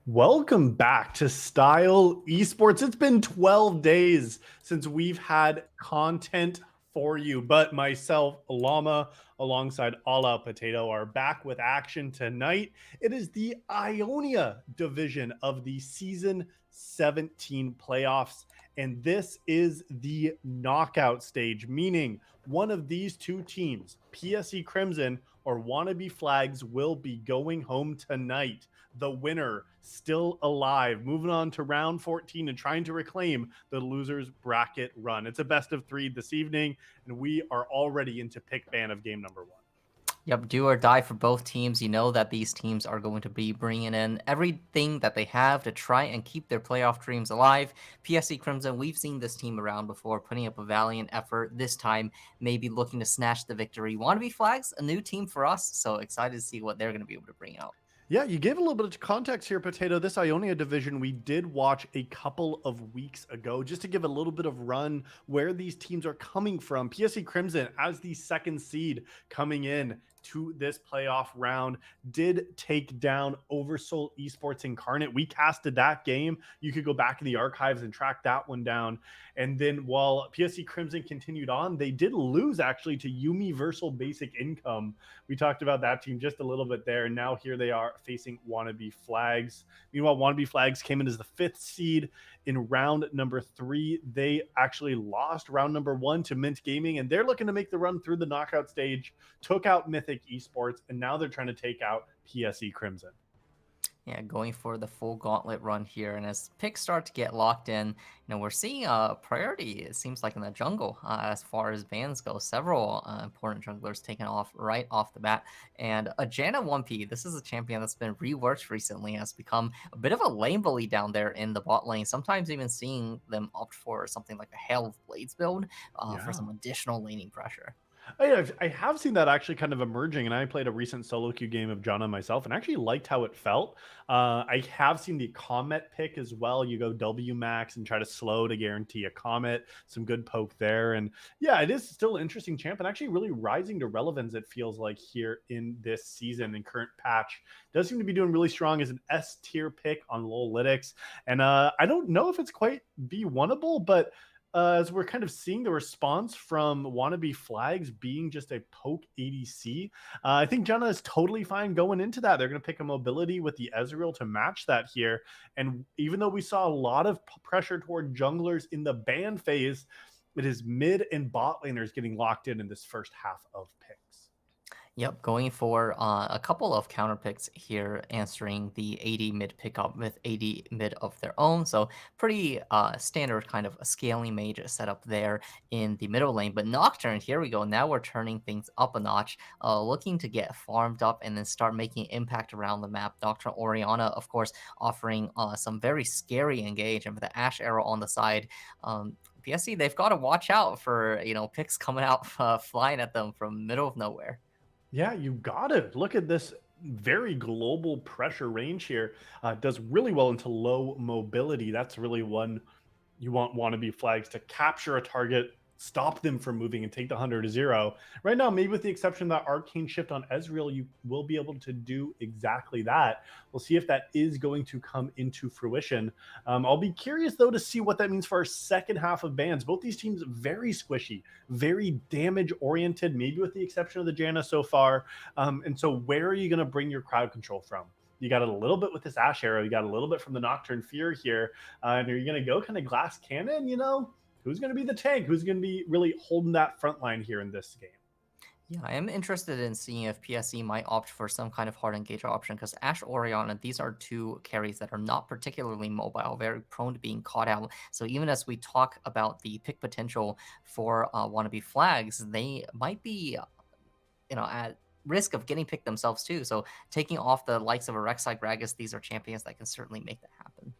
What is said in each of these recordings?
Welcome back to Style Esports. It's been 12 days since we've had content for you, but myself, Llama, alongside AllOutPotato, are back with action tonight. It is the Ionia division of the Season 17 playoffs, and this is the knockout stage, meaning one of these two teams, PSE Crimson or Wannabe Flags, will be going home tonight. The winner still alive, moving on to round 14 and trying to reclaim the losers bracket run. It's a best of three this evening, and we are already into pick ban of game number one. Yep, do or die for both teams. You know that these teams are going to be bringing in everything that they have to try and keep their playoff dreams alive. PSE Crimson, we've seen this team around before, putting up a valiant effort. This time, maybe looking to snatch the victory. Wannabe Flags, a new team for us, so excited to see what they're going to be able to bring out. Yeah, you gave a little bit of context here, Potato. This Ionia division we did watch a couple of weeks ago, just to give a little bit of run where these teams are coming from. PSE Crimson, as the second seed coming in to this playoff round, did take down Oversoul Esports Incarnate. We casted that game. You could go back in the archives and track that one down. And then while PSE Crimson continued on, they did lose actually to Universal Basic Income. We talked about that team just a little bit there. And now here they are facing Wannabe Flags. Meanwhile, Wannabe Flags came in as the fifth seed in round number 3. They actually lost round number 1 to Mint Gaming, and they're looking to make the run through the knockout stage, took out Mythic Esports, and now they're trying to take out PSE Crimson. Yeah, going for the full gauntlet run here. And as picks start to get locked in, we're seeing a priority, it seems like, in the jungle as far as bans go. Several important junglers taken off right off the bat. And a Janna 1P, this is a champion that's been reworked recently, has become a bit of a lane bully down there in the bot lane. Sometimes even seeing them opt for something like a Hail of Blades build for Yeah. some additional laning pressure. I have seen that actually kind of emerging, and I played a recent solo queue game of Janna myself and actually liked how it felt. I have seen the Comet pick as well. You go W max and try to slow to guarantee a Comet. Some good poke there. And yeah, it is still an interesting champ and actually really rising to relevance, it feels like, here in this season and current patch. Does seem to be doing really strong as an S tier pick on Lowlytics. And I don't know if it's quite be winnable, but as we're kind of seeing the response from Wannabe Flags being just a poke ADC, I think Janna is totally fine going into that. They're going to pick a mobility with the Ezreal to match that here. And even though we saw a lot of pressure toward junglers in the ban phase, it is mid and bot laners getting locked in this first half of picks. Yep, going for a couple of counter picks here, answering the 80 mid pickup with 80 mid of their own. So pretty standard kind of a scaling mage setup there in the middle lane. But Nocturne, here we go. Now we're turning things up a notch, looking to get farmed up and then start making impact around the map. Nocturne Oriana, of course, offering some very scary engage, and with the Ash arrow on the side. PSC, they've got to watch out for picks coming out flying at them from middle of nowhere. Yeah, you got it. Look at this very global pressure range here. Does really well into low mobility. That's really one you want wannabe flags to capture a target, stop them from moving, and take the 100 to 0. Right now, maybe with the exception of that arcane shift on Ezreal, you will be able to do exactly that. We'll see if that is going to come into fruition. I'll be curious, though, to see what that means for our second half of bans. Both these teams very squishy, very damage-oriented, maybe with the exception of the Janna so far. And so where are you going to bring your crowd control from? You got it a little bit with this Ash Arrow. You got a little bit from the Nocturne Fear here. And are you going to go kind of glass cannon? Who's going to be the tank? Who's going to be really holding that front line here in this game? Yeah, I am interested in seeing if PSE might opt for some kind of hard engage option, because Ash Oriana, these are two carries that are not particularly mobile, very prone to being caught out. So even as we talk about the pick potential for Wannabe Flags, they might be, at risk of getting picked themselves too. So taking off the likes of a Rek'Sai Gragas, these are champions that can certainly make that happen.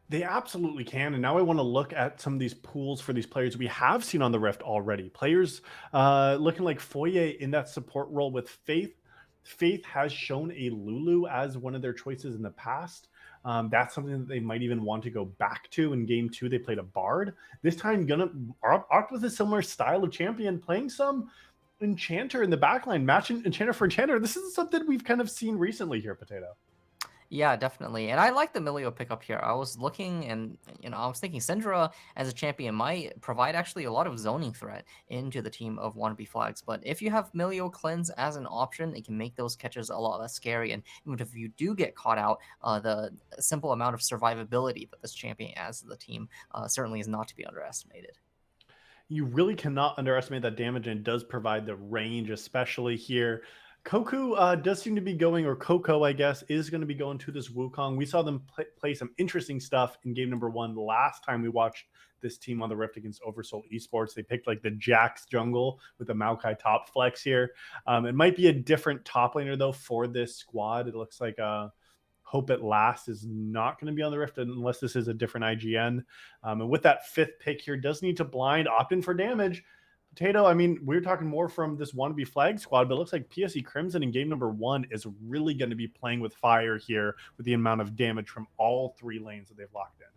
They absolutely can. And now I want to look at some of these pools for these players we have seen on the Rift already. Players looking like Foye in that support role with Faith. Faith has shown a Lulu as one of their choices in the past. That's something that they might even want to go back to. In game 2, they played a Bard. This time, gonna opt with a similar style of champion, playing some Enchanter in the backline, matching Enchanter for Enchanter. This is something we've kind of seen recently here, Potato. Yeah, definitely. And I like the Milio pickup here. I was looking and I was thinking Syndra as a champion might provide actually a lot of zoning threat into the team of Wannabe Flags. But if you have Milio Cleanse as an option, it can make those catches a lot less scary. And even if you do get caught out, the simple amount of survivability that this champion adds to the team certainly is not to be underestimated. You really cannot underestimate that damage, and it does provide the range, especially here. Koku does seem to be going, or Coco, I guess, is going to be going to this Wukong. We saw them play some interesting stuff in game number one last time we watched this team on the Rift against Oversoul Esports. They picked like the Jax jungle with the Maokai top flex here. It might be a different top laner, though, for this squad. It looks like Hope at Last is not going to be on the Rift unless this is a different IGN. And with that fifth pick here, does need to blind, opt in for damage. Potato, I mean, we're talking more from this Wannabe Flag squad, but it looks like PSE Crimson in game number one is really going to be playing with fire here with the amount of damage from all three lanes that they've locked in.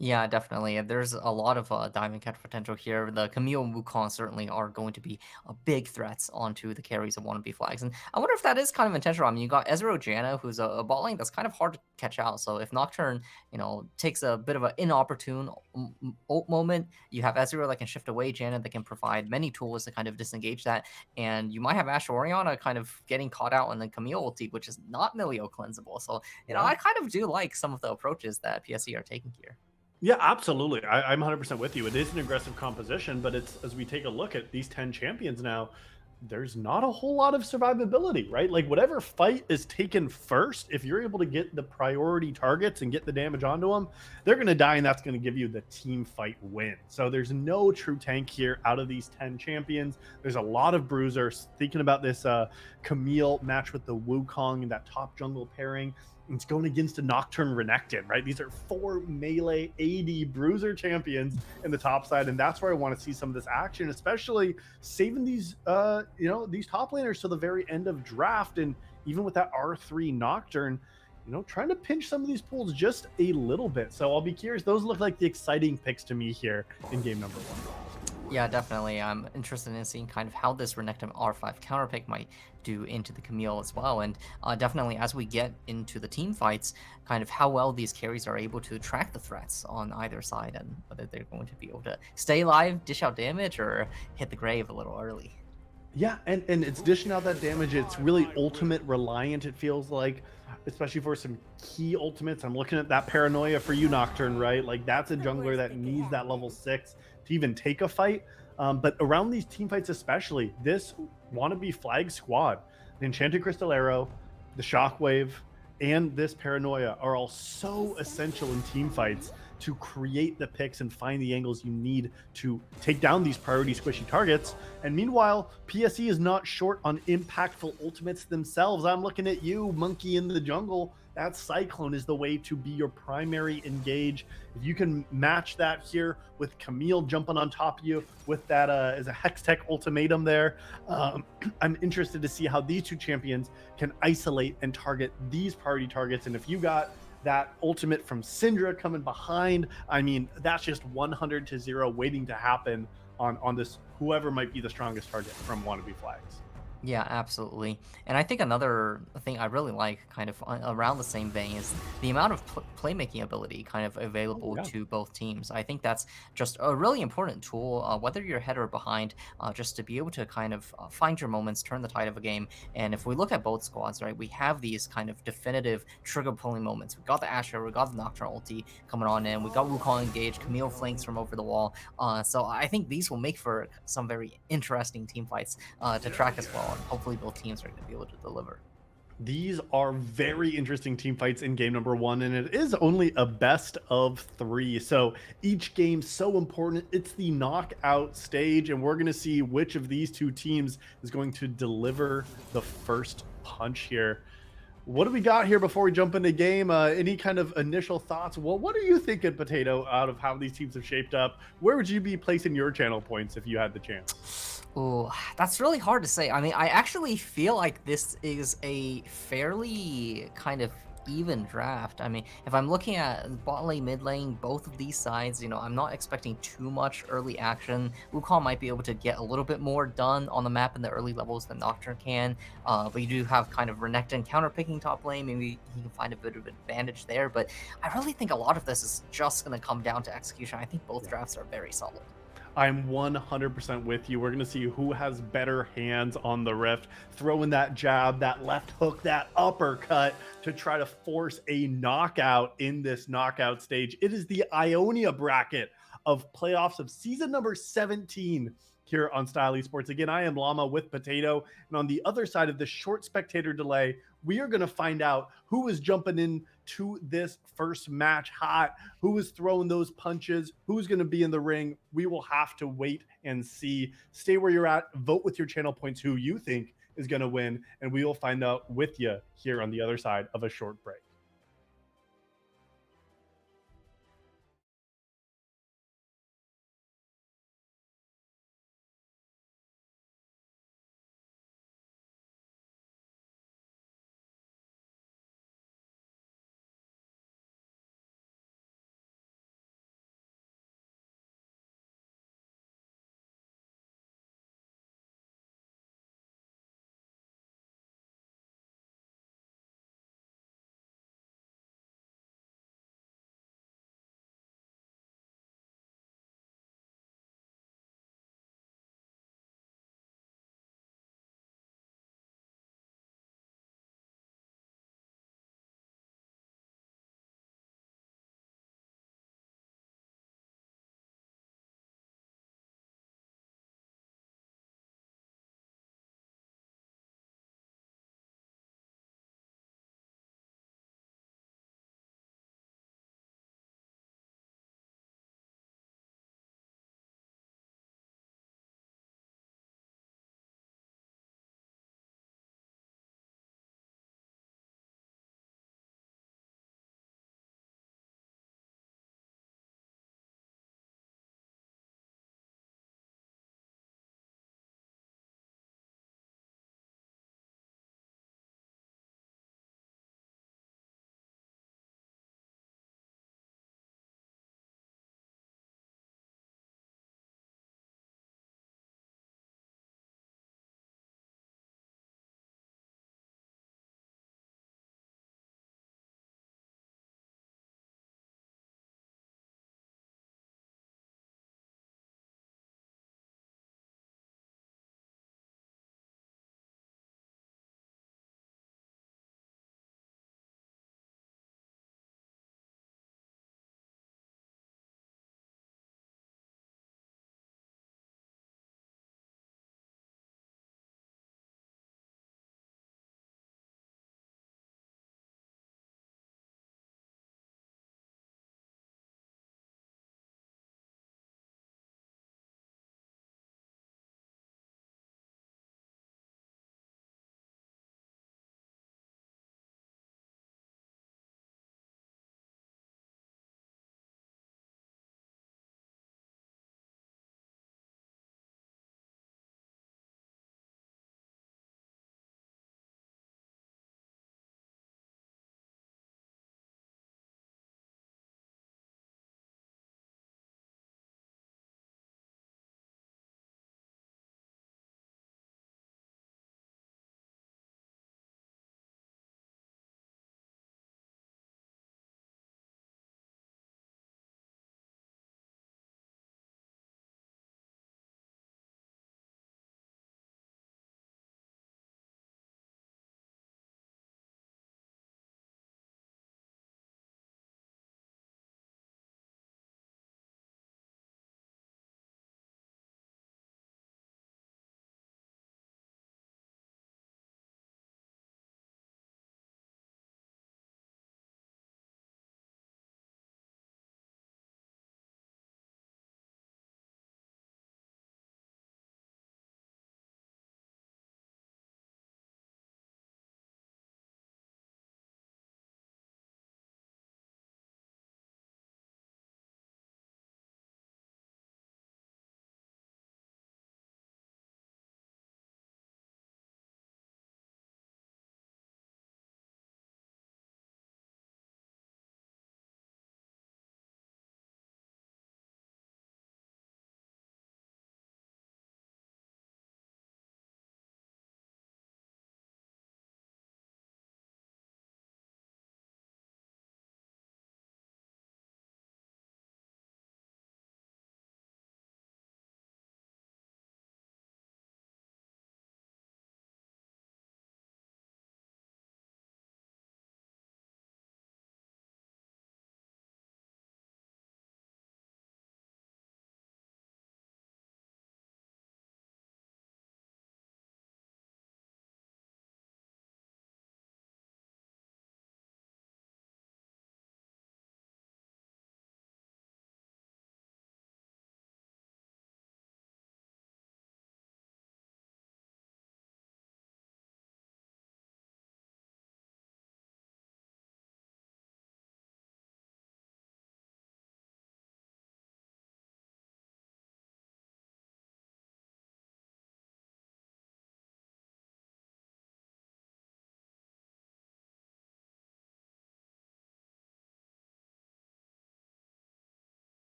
Yeah, definitely. There's a lot of diamond catch potential here. The Camille and Wukong certainly are going to be big threats onto the carries of Wannabe Flags. And I wonder if that is kind of intentional. I mean, you got Ezreal Janna, who's a bot lane that's kind of hard to catch out. So if Nocturne, takes a bit of an inopportune ult moment, you have Ezreal that can shift away, Janna that can provide many tools to kind of disengage that. And you might have Ashe Orianna kind of getting caught out in the Camille ulti, which is not Milio cleansable. So, Yeah. I kind of do like some of the approaches that PSE are taking here. Yeah, absolutely. I'm 100% with you. It is an aggressive composition, but it's as we take a look at these 10 champions now, there's not a whole lot of survivability, right? Like whatever fight is taken first, if you're able to get the priority targets and get the damage onto them, they're going to die, and that's going to give you the team fight win. So there's no true tank here out of these 10 champions. There's a lot of bruisers. Thinking about this Camille match with the Wukong and that top jungle pairing, it's going against a Nocturne Renekton, right? These are 4 melee AD bruiser champions in the top side, and that's where I want to see some of this action, especially saving these these top laners to the very end of draft. And even with that R3 Nocturne, trying to pinch some of these pools just a little bit. So I'll be curious. Those look like the exciting picks to me here in game number one. Yeah, definitely. I'm interested in seeing kind of how this Renekton R5 counter pick might do into the Camille as well. And definitely as we get into the team fights, kind of how well these carries are able to track the threats on either side and whether they're going to be able to stay alive, dish out damage, or hit the grave a little early. Yeah, and it's dishing out that damage. It's really ultimate reliant, it feels like, especially for some key ultimates. I'm looking at that Paranoia for you, Nocturne, right? Like that's a jungler that needs that level 6 to even take a fight. But around these team fights, especially, this Wannabe Flag squad, the Enchanted Crystal Arrow, the Shockwave, and this Paranoia are all so essential in team fights to create the picks and find the angles you need to take down these priority squishy targets. And meanwhile, PSE is not short on impactful ultimates themselves. I'm looking at you, Monkey in the Jungle. That Cyclone is the way to be your primary engage. If you can match that here with Camille jumping on top of you with that as a Hextech ultimatum there, I'm interested to see how these two champions can isolate and target these priority targets. And if you got that ultimate from Syndra coming behind, I mean, that's just 100-0 waiting to happen on this whoever might be the strongest target from Wannabe Flags. Yeah, absolutely. And I think another thing I really like, kind of around the same vein, is the amount of playmaking ability kind of Oh, available yeah. to both teams. I think that's just a really important tool, whether you're ahead or behind, just to be able to kind of find your moments, turn the tide of a game. And if we look at both squads, right, we have these kind of definitive trigger pulling moments. We got the Asher, we got the Nocturne ulti coming on in, we got Wukong engaged, Camille flanks from over the wall. So I think these will make for some very interesting team fights to track as well. And hopefully both teams are going to be able to deliver. These are very interesting team fights in game number one, and it is only a best of 3. So each game so important. It's the knockout stage, and we're going to see which of these two teams is going to deliver the first punch here. What do we got here before we jump into game? Any kind of initial thoughts? Well, what are you thinking, Potato, out of how these teams have shaped up? Where would you be placing your channel points if you had the chance? Oh, that's really hard to say. I mean, I actually feel like this is a fairly kind of even draft. I mean, if I'm looking at bot lane, mid lane, both of these sides, I'm not expecting too much early action. Wukong might be able to get a little bit more done on the map in the early levels than Nocturne can, but you do have kind of Renekton counterpicking top lane. Maybe he can find a bit of advantage there, but I really think a lot of this is just going to come down to execution. I think both Yeah. drafts are very solid. I'm 100% with you. We're going to see who has better hands on the Rift, throwing that jab, that left hook, that uppercut to try to force a knockout in this knockout stage. It is the Ionia bracket of playoffs of season number 17 here on Style Esports. Again, I am Llama with Potato. And on the other side of the short spectator delay, we are going to find out who is jumping in to this first match hot, who is throwing those punches, who's going to be in the ring. We will have to wait and see. Stay where you're at, vote with your channel points who you think is going to win, and we will find out with you here on the other side of a short break.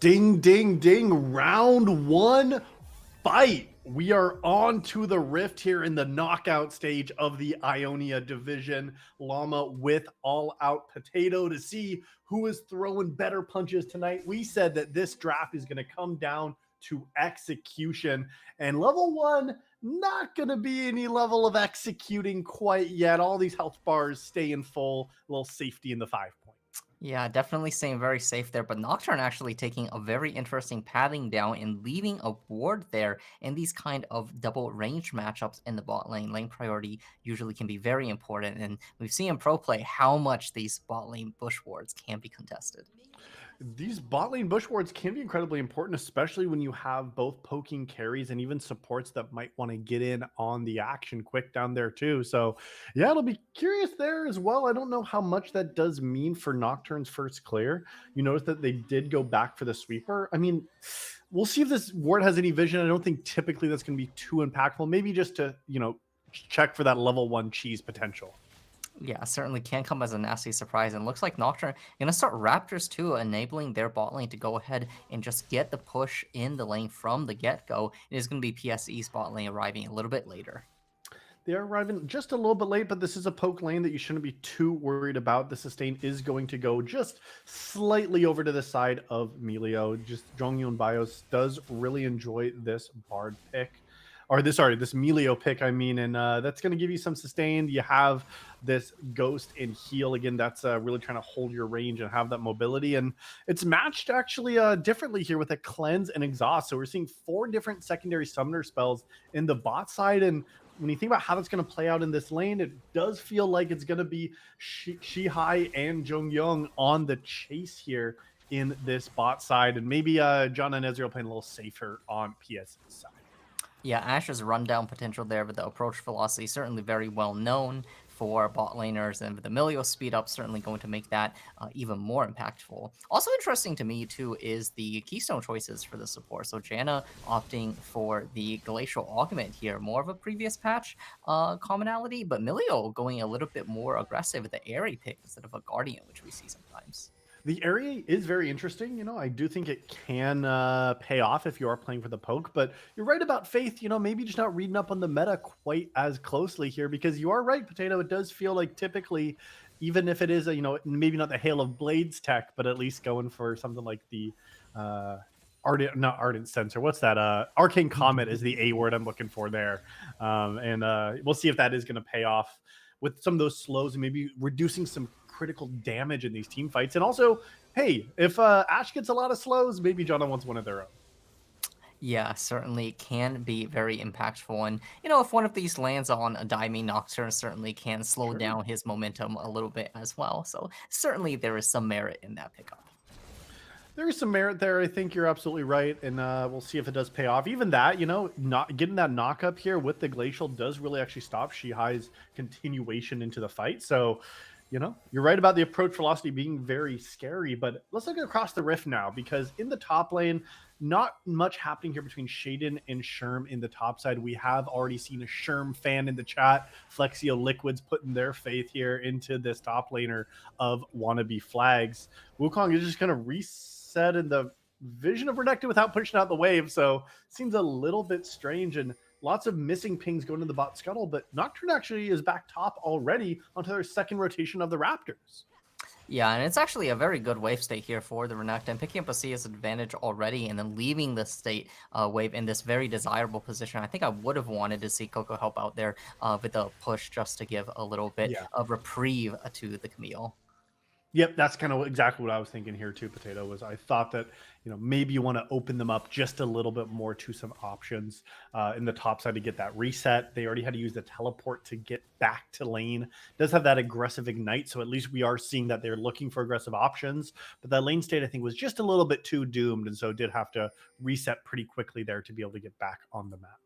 Ding, ding, ding. Round one fight. We are on to the rift here in the knockout stage of the Ionia division. Llama with AllOutPotato to see who is throwing better punches tonight. We said that this draft is going to come down to execution. And level one, not going to be any level of executing quite yet. All these health bars stay in full, a little safety in the 5 point. Yeah, definitely staying very safe there, but Nocturne actually taking a very interesting padding down and leaving a ward there in these kind of double range matchups in the bot lane. Lane priority usually can be very important, and we've seen in pro play how much these bot lane bush wards can be contested. These bot lane bush wards can be incredibly important, especially when you have both poking carries and even supports that might want to get in on the action quick down there too. So yeah, it'll be curious there as well. I don't know how much that does mean for Nocturne's first clear. You notice that they did go back for the sweeper. I mean, we'll see if this ward has any vision. I don't think typically that's going to be too impactful. Maybe just to, check for that level one cheese potential. Yeah, certainly can come as a nasty surprise. And looks like Nocturne gonna start Raptors too, enabling their bot lane to go ahead and just get the push in the lane from the get-go. It is gonna be PSE's bot lane arriving a little bit later. They are arriving just a little bit late, but this is a poke lane that you shouldn't be too worried about. The sustain is going to go just slightly over to the side of Melio. Just Jongyun Bios does really enjoy this Bard pick. Or this Melio pick, I mean, and that's going to give you some sustain. You have this Ghost and Heal again. That's really trying to hold your range and have that mobility, and it's matched actually differently here with a Cleanse and Exhaust. So we're seeing 4 different secondary summoner spells in the bot side, and when you think about how that's going to play out in this lane, it does feel like it's going to be Shihai and Jonghyun on the chase here in this bot side, and maybe John and Ezreal playing a little safer on PS side. Yeah, Ashe's rundown potential there, but the approach velocity certainly very well known for bot laners, and with the Melio speed up certainly going to make that even more impactful. Also interesting to me too is the keystone choices for the support. So Janna opting for the Glacial Augment here, more of a previous patch commonality, but Melio going a little bit more aggressive with the Airy pick instead of a Guardian, which we see sometimes. The area is very interesting. I do think it can pay off if you are playing for the poke, but you're right about Faith. Maybe just not reading up on the meta quite as closely here, because you are right, Potato. It does feel like typically, even if it is maybe not the Hail of Blades tech, but at least going for something like the Ardent Sensor. What's that? Arcane Comet is the A word I'm looking for there, and we'll see if that is going to pay off with some of those slows and maybe reducing some critical damage in these team fights. And also, hey, if Ashe gets a lot of slows, maybe Jana wants one of their own. Yeah, certainly can be very impactful. And, if one of these lands on a Daiming Nocturne, certainly can slow down his momentum a little bit as well. So certainly there is some merit in that pickup. There is some merit there. I think you're absolutely right. And we'll see if it does pay off. Even that, not getting that knock up here with the Glacial does really actually stop Shihai's continuation into the fight. So, you're right about the approach velocity being very scary, but let's look across the rift now, because in the top lane, not much happening here between Shaden and Sherm in the top side. We have already seen a Sherm fan in the chat, Flexio Liquids, putting their faith here into this top laner of Wannabe Flags. Wukong is just going to reset in the Vision of Renekton without pushing out the wave, so seems a little bit strange, and lots of missing pings going to the bot scuttle, but Nocturne actually is back top already onto their second rotation of the Raptors. Yeah, and it's actually a very good wave state here for the Renekton, picking up a CS advantage already and then leaving the state wave in this very desirable position. I think I would have wanted to see Coco help out there with a push just to give a little bit of reprieve to the Camille. Yep, that's kind of exactly what I was thinking here too, Potato, was I thought that, maybe you want to open them up just a little bit more to some options in the top side to get that reset. They already had to use the teleport to get back to lane. Does have that aggressive ignite, so at least we are seeing that they're looking for aggressive options. But that lane state, I think, was just a little bit too doomed, and so did have to reset pretty quickly there to be able to get back on the map.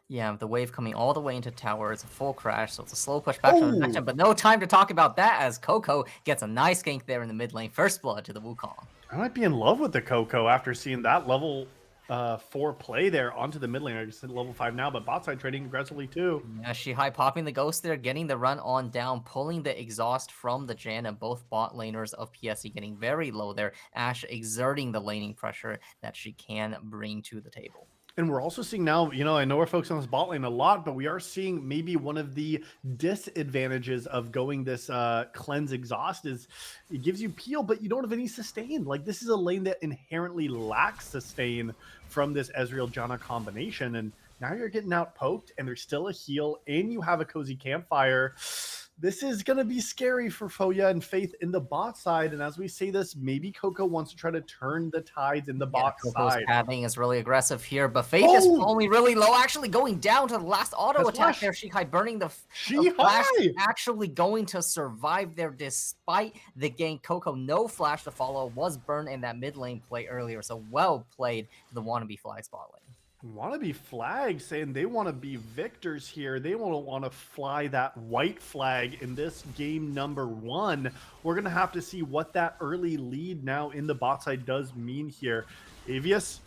Yeah, the wave coming all the way into tower. It's a full crash, so it's a slow push back from the section, but no time to talk about that as Coco gets a nice gank there in the mid lane. First blood to the Wukong. I might be in love with the Coco after seeing that level for play there onto the mid lane. I just hit level 5 now, but bot side trading aggressively too. Yeah, Shihai popping the ghost there, getting the run on down, pulling the exhaust from the Jan, and both bot laners of PSE getting very low there. Ashe exerting the laning pressure that she can bring to the table. And we're also seeing now, I know we're focusing on this bot lane a lot, but we are seeing maybe one of the disadvantages of going this cleanse exhaust is it gives you peel, but you don't have any sustain. Like, this is a lane that inherently lacks sustain from this Ezreal Janna combination. And now you're getting out poked and there's still a heal and you have a cozy campfire. This is going to be scary for Foya and Faith in the bot side. And as we say this, maybe Coco wants to try to turn the tides in the bot Coco's side. pathing is really aggressive here, but Faith is falling really low, actually going down to the last auto attack there. Shihai burning the flash, actually going to survive there despite the gank. Coco, no flash to follow, was burned in that mid lane play earlier, so well played to the Wannabe flag spot lane. Wannabe flag saying they want to be victors here. They want to fly that white flag in this game number 1. We're going to have to see what that early lead now in the bot side does mean here. Avius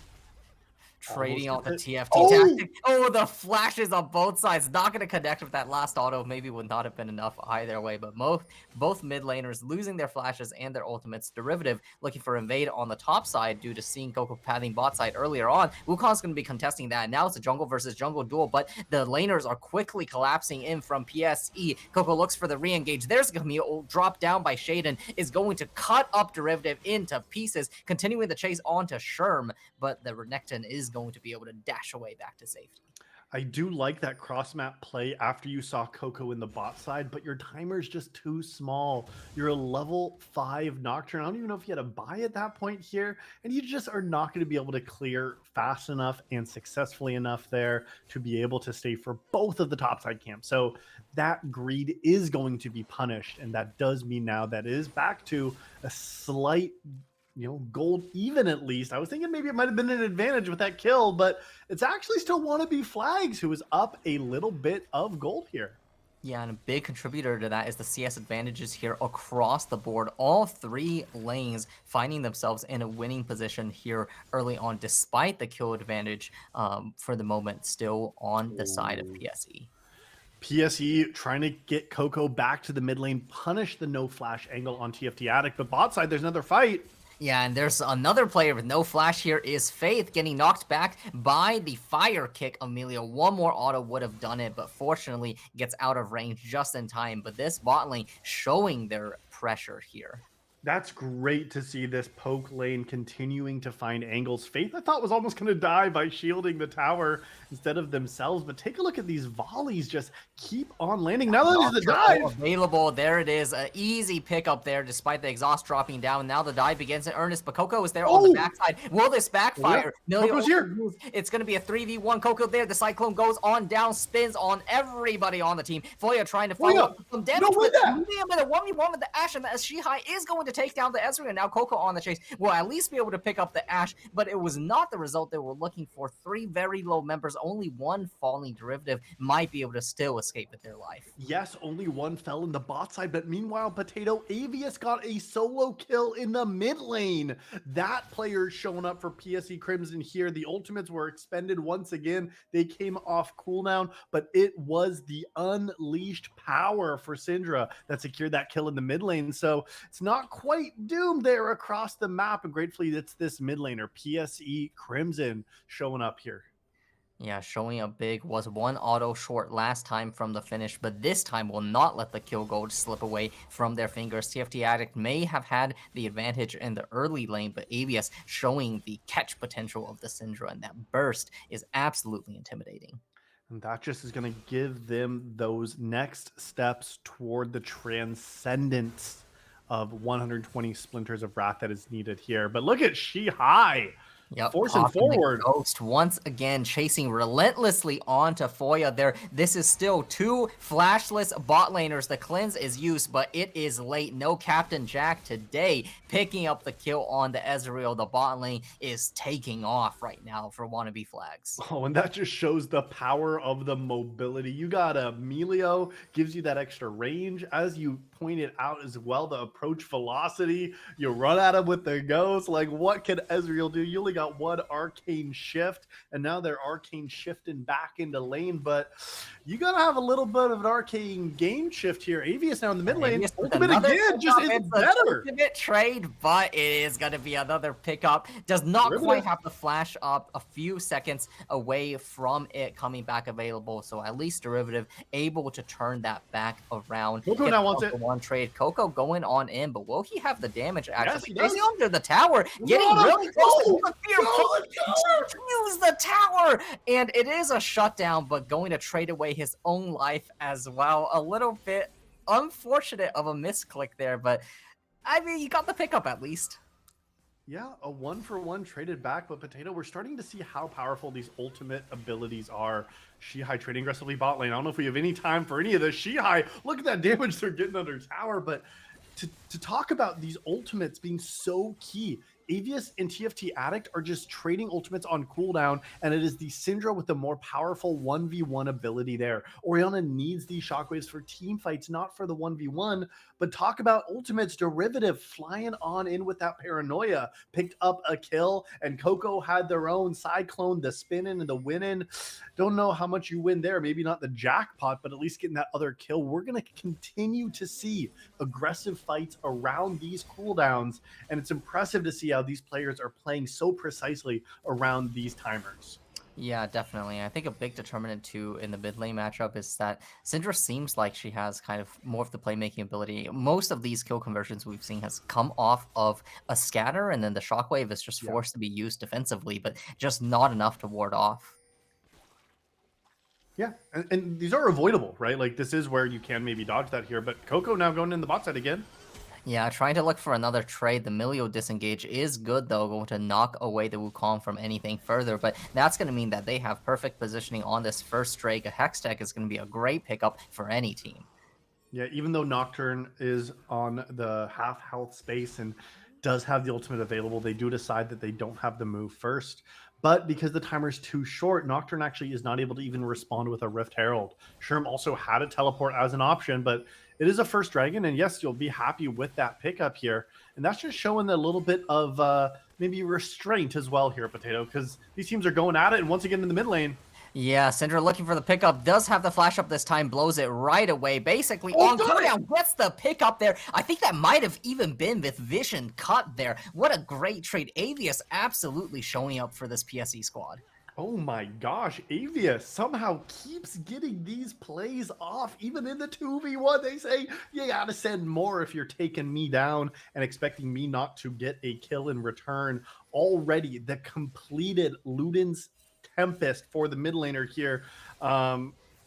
trading out the TFT tactic. Oh, the flashes on both sides. Not going to connect with that last auto. Maybe would not have been enough either way. But both mid laners losing their flashes and their ultimates. Derivative looking for invade on the top side due to seeing Coco pathing bot side earlier on. Wukong's going to be contesting that. Now it's a jungle versus jungle duel, but the laners are quickly collapsing in from PSE. Coco looks for the re-engage. There's Camille, drop down by Shaden, is going to cut up Derivative into pieces, continuing the chase onto Sherm, but the Renekton is going to be able to dash away back to safety. I do like that cross map play after you saw Coco in the bot side, but your timer is just too small. You're a level 5 Nocturne. I don't even know if you had a buy at that point here, and you just are not going to be able to clear fast enough and successfully enough there to be able to stay for both of the top side camps. So that greed is going to be punished, and that does mean now that it is back to a slight gold even at least. I was thinking maybe it might have been an advantage with that kill, but it's actually still Wannabe Flags who is up a little bit of gold here. Yeah, and a big contributor to that is the CS advantages here across the board. All 3 lanes finding themselves in a winning position here early on, despite the kill advantage for the moment still on the side of PSE. PSE trying to get Coco back to the mid lane, punish the no flash angle on TFT Addict, but bot side, there's another fight. Yeah, and there's another player with no flash here is Faith, getting knocked back by the fire kick. Amelia, one more auto would have done it, but fortunately gets out of range just in time. But this bot lane showing their pressure here. That's great to see this poke lane continuing to find angles. Faith, I thought, was almost going to die by shielding the tower instead of themselves. But take a look at these volleys just keep on landing. Now that there's the dive available, there it is. An easy pickup there despite the exhaust dropping down. Now the dive begins in earnest, but Coco is there on the backside. Will this backfire? Yeah. Coco's here. It's going to be a 3v1. Coco there. The Cyclone goes on down, spins on everybody on the team. Foya trying to follow up some damage. With a 1v1 with the Ashe, and as Shihai is going to take down the Ezreal, and now Coco on the chase will at least be able to pick up the Ashe, but it was not the result they were looking for. 3 very low members, only 1 falling. Derivative might be able to still escape with their life. Yes, only 1 fell in the bot side, but meanwhile, Potato Avius got a solo kill in the mid lane. That player showing up for PSE Crimson here. The ultimates were expended once again. They came off cooldown, but it was the unleashed power for Syndra that secured that kill in the mid lane. So it's not quite doomed there across the map, and gratefully it's this mid laner, PSE Crimson, showing up here. Yeah, showing up big, was 1 auto short last time from the finish, but this time will not let the kill gold slip away from their fingers. TFT Addict may have had the advantage in the early lane, but ABS showing the catch potential of the Syndra, and that burst is absolutely intimidating. And that just is going to give them those next steps toward the transcendence of 120 Splinters of Wrath that is needed here. But look at Shihai. Yep, forcing forward. Ghost once again chasing relentlessly onto Foya there. This is still 2 flashless bot laners. The cleanse is used, but it is late. No Captain Jack today, picking up the kill on the Ezreal. The bot lane is taking off right now for Wannabe Flags. Oh, and that just shows the power of the mobility. You got Emilio, gives you that extra range. As you pointed out as well, the approach velocity. You run at him with the ghost. Like, what can Ezreal do? You only got got one arcane shift, and now they're arcane shifting back into lane. But you gotta have a little bit of an arcane game shift here. Avius now in the mid lane. Avius with Ultimate another again just pickup. It's isn't an better. ultimate trade, but it is going to be another pickup. Does not quite Derivative. have the flash up, a few seconds away from it coming back available. So at least Derivative able to turn that back around. Coco Get now wants the it. one trade. Coco going on in, but will he have the damage Yes, actually? he Is does. he under the tower? Getting No, really close to no, the fear no, the tower. use the tower, and it is a shutdown, but going to trade away his own life as well. A little bit unfortunate of a misclick there, but I mean, you got the pickup at least. Yeah, a 1-for-1 traded back, but Potato, we're starting to see how powerful these ultimate abilities are. Shihai trading aggressively bot lane. I don't know if we have any time for any of this. Shihai, look at that damage they're getting under tower, but to talk about these ultimates being so key, Avius and TFT Addict are just trading ultimates on cooldown, and it is the Syndra with the more powerful 1v1 ability there. Orianna needs these shockwaves for team fights, not for the 1v1, but talk about ultimates. Derivative flying on in with that paranoia, picked up a kill, and Coco had their own cyclone, the spinning and the winning. Don't know how much you win there, maybe not the jackpot, but at least getting that other kill. We're going to continue to see aggressive fights around these cooldowns, and it's impressive to see how these players are playing so precisely around these timers. Yeah, definitely. I think a big determinant too in the mid lane matchup is that Syndra seems like she has kind of more of the playmaking ability. Most of these kill conversions we've seen has come off of a scatter, and then the shockwave is just forced to be used defensively, but just not enough to ward off. Yeah, and these are avoidable, right? Like, this is where you can maybe dodge that here, but Coco now going in the bot side again. Yeah, trying to look for another trade. The Milio disengage is good, though, going to knock away the Wukong from anything further, but that's going to mean that they have perfect positioning on this first Drake. A Hextech is going to be a great pickup for any team. Yeah, even though Nocturne is on the half health space and does have the ultimate available, they do decide that they don't have the move first. But because the timer is too short, Nocturne actually is not able to even respond with a Rift Herald. Sherm also had a teleport as an option, but it is a first dragon, and yes, you'll be happy with that pickup here. And that's just showing a little bit of maybe restraint as well here, Potato, because these teams are going at it, and once again in the mid lane, yeah, Syndra looking for the pickup, does have the flash up this time, blows it right away, basically on cooldown, gets the pickup there. I think that might have even been with Vision cut there. What a great trade. Avius absolutely showing up for this PSE squad. oh my gosh, Avius somehow keeps getting these plays off. Even in the 2v1, they say, you gotta send more if you're taking me down and expecting me not to get a kill in return. Already, the completed Luden's Tempest for the mid laner here.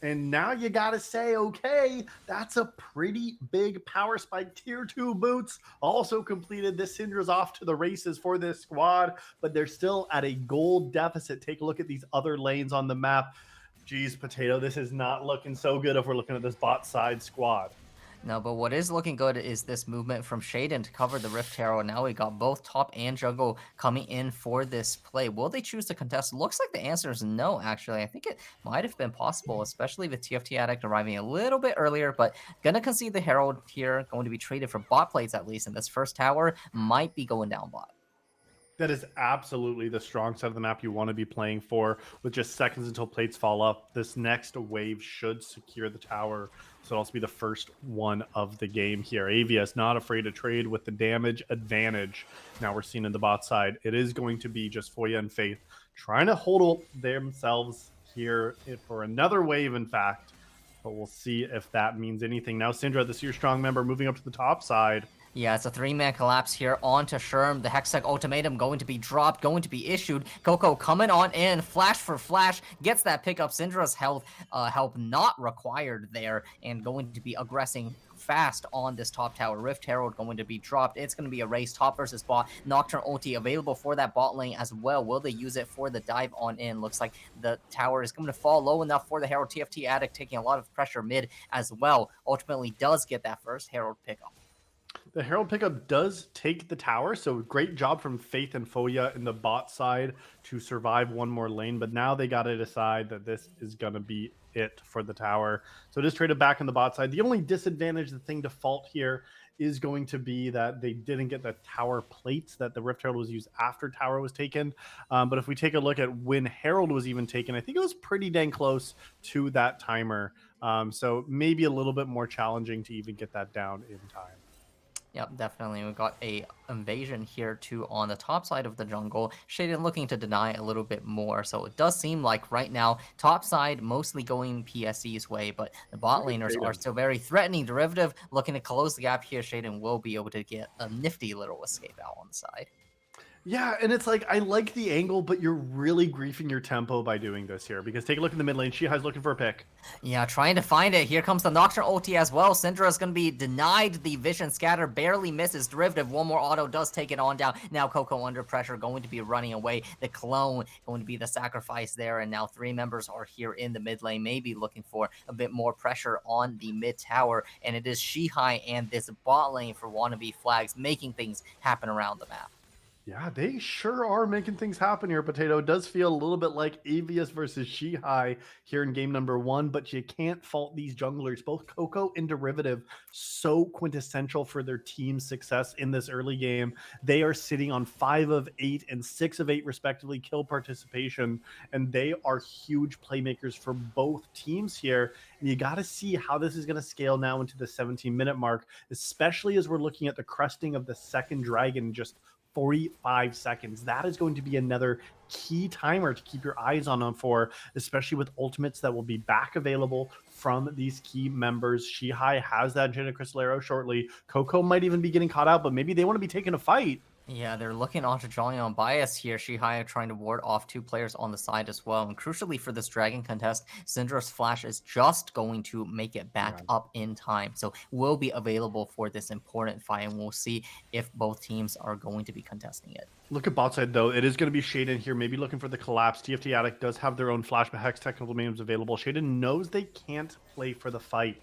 And now you gotta say, okay, that's a pretty big power spike. Tier 2 boots also completed. This Syndra's off to the races for this squad, but they're still at a gold deficit. Take a look at these other lanes on the map. Geez, Potato, this is not looking so good if we're looking at this bot side squad. No, but what is looking good is this movement from Shaden to cover the Rift Herald. Now we got both top and jungle coming in for this play. Will they choose to contest? Looks like the answer is no, actually. I think it might have been possible, especially with TFT Addict arriving a little bit earlier, but gonna concede the Herald here, going to be traded for bot plates at least, and this first tower might be going down bot. That is absolutely the strong side of the map you want to be playing for. With just seconds until plates fall up, this next wave should secure the tower. So it'll also be the first one of the game here. Avius not afraid to trade with the damage advantage. Now we're seeing in the bot side, it is going to be just Foya and Faith trying to hold themselves here for another wave, in fact. But we'll see if that means anything. Now Syndra, the Seer Strong member, moving up to the top side. Yeah, it's a three-man collapse here onto Sherm. The Hextech ultimatum going to be dropped, going to be issued. Coco coming on in, flash for flash, gets that pickup. Syndra's help not required there, and going to be aggressing fast on this top tower. Rift Herald going to be dropped. It's going to be a race, top versus bot. Nocturne ulti available for that bot lane as well. Will they use it for the dive on in? Looks like the tower is going to fall low enough for the Herald. TFT Addict taking a lot of pressure mid as well. Ultimately does get that first Herald pickup. The Herald pickup does take the tower, so great job from Faith and Foya in the bot side to survive one more lane, but now they got to decide that this is going to be it for the tower. So it is traded back on the bot side. The only disadvantage, the thing to fault here is going to be that they didn't get the tower plates that the Rift Herald was used after tower was taken. But if we take a look at when Herald was even taken, I think it was pretty dang close to that timer. So maybe a little bit more challenging to even get that down in time. Yep, definitely. We've got a invasion here too on the top side of the jungle. Shaden looking to deny a little bit more. So it does seem like right now, top side mostly going PSE's way, but the bot Look at laners are Jaden. still very threatening. Derivative looking to close the gap here. Shaden will be able to get a nifty little escape out on the side. Yeah, and it's like I like the angle, but you're really griefing your tempo by doing this here because take a look in the mid lane. Shihai's looking for a pick. Yeah, trying to find it. Here comes the Nocturne ulti as well. Syndra is going to be denied the Vision Scatter. Barely misses. Derivative, one more auto does take it on down. Now Coco under pressure, going to be running away. The clone going to be the sacrifice there. And now 3 members are here in the mid lane, maybe looking for a bit more pressure on the mid tower. And it is Shihai and this bot lane for Wannabe Flags making things happen around the map. Yeah, they sure are making things happen here, Potato. It does feel a little bit like Avius versus Shihai here in game number 1, but you can't fault these junglers. Both Coco and Derivative, so quintessential for their team's success in this early game. They are sitting on 5 of 8 and 6 of 8, respectively, kill participation, and they are huge playmakers for both teams here. And you got to see how this is going to scale now into the 17-minute mark, especially as we're looking at the cresting of the second dragon just 45 seconds. That is going to be another key timer to keep your eyes on them for, especially with ultimates that will be back available from these key members. Shihai has that Enchanted Crystal Arrow shortly. Coco might even be getting caught out, but maybe they want to be taking a fight. Yeah, they're looking onto Johnny on bias here. Shihaya trying to ward off 2 players on the side as well. And crucially for this Dragon contest, Syndra's Flash is just going to make it back Yeah. up in time. So will be available for this important fight, and we'll see if both teams are going to be contesting it. Look at bot side, though. It is going to be Shaden here, maybe looking for the collapse. TFT Addict does have their own Flashback Hex technical names available. Shaden knows they can't play for the fight.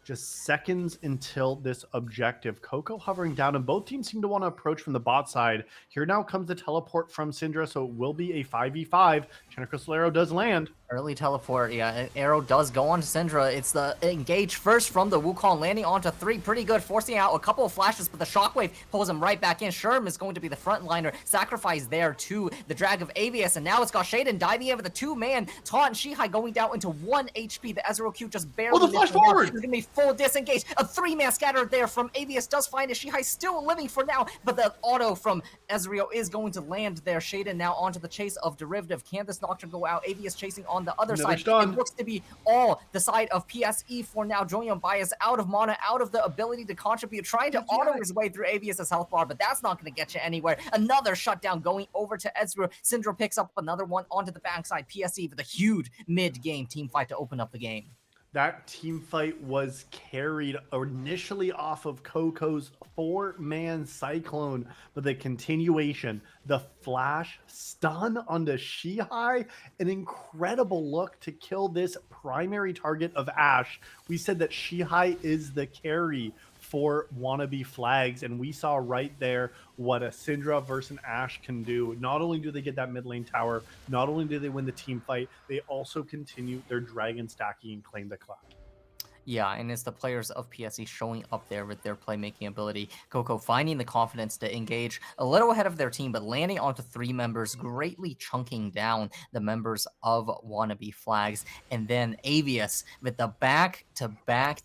Just seconds until this objective. Coco hovering down, and both teams seem to want to approach from the bot side. Here now comes the teleport from Syndra, so it will be a 5v5. Enchanted Crystal Arrow does land. Early teleport, yeah. Arrow does go on to Syndra. It's the engage first from the Wukong, landing onto 3. Pretty good, forcing out a couple of flashes, but the shockwave pulls him right back in. Sherm is going to be the frontliner. Sacrifice there to the Drag of Avius, and now it's got Shaden diving in with a 2-man taunt, and Shihai going down into 1 HP. The Ezreal Q just barely Oh, the flash forward! He's going to be full disengage. A 3-man scatter there from Avius does find it. Shihai still living for now, but the auto from Ezreal is going to land there. Shaden now onto the chase of Derivative. Can this Nocturne go out? Avius chasing on the other side. Stun. It looks to be all the side of PSE for now. Joion Bias out of mana, out of the ability to contribute, trying to auto his way through Avius' health bar, but that's not going to get you anywhere. Another shutdown going over to Ezreal. Syndra picks up another one onto the backside. PSE with a huge mid-game team fight to open up the game. That team fight was carried initially off of Coco's 4-man Cyclone, but the continuation, the flash stun onto Shihai, an incredible look to kill this primary target of Ashe. We said that Shihai is the carry for Wannabe Flags, and we saw right there what a Syndra versus an Ashe can do. Not only do they get that mid lane tower, not only do they win the team fight, they also continue their dragon stacking and claim the cloud. Yeah, and it's the players of PSE showing up there with their playmaking ability. Coco finding the confidence to engage a little ahead of their team, but landing onto 3 members, greatly chunking down the members of Wannabe Flags. And then Avius with the back-to-back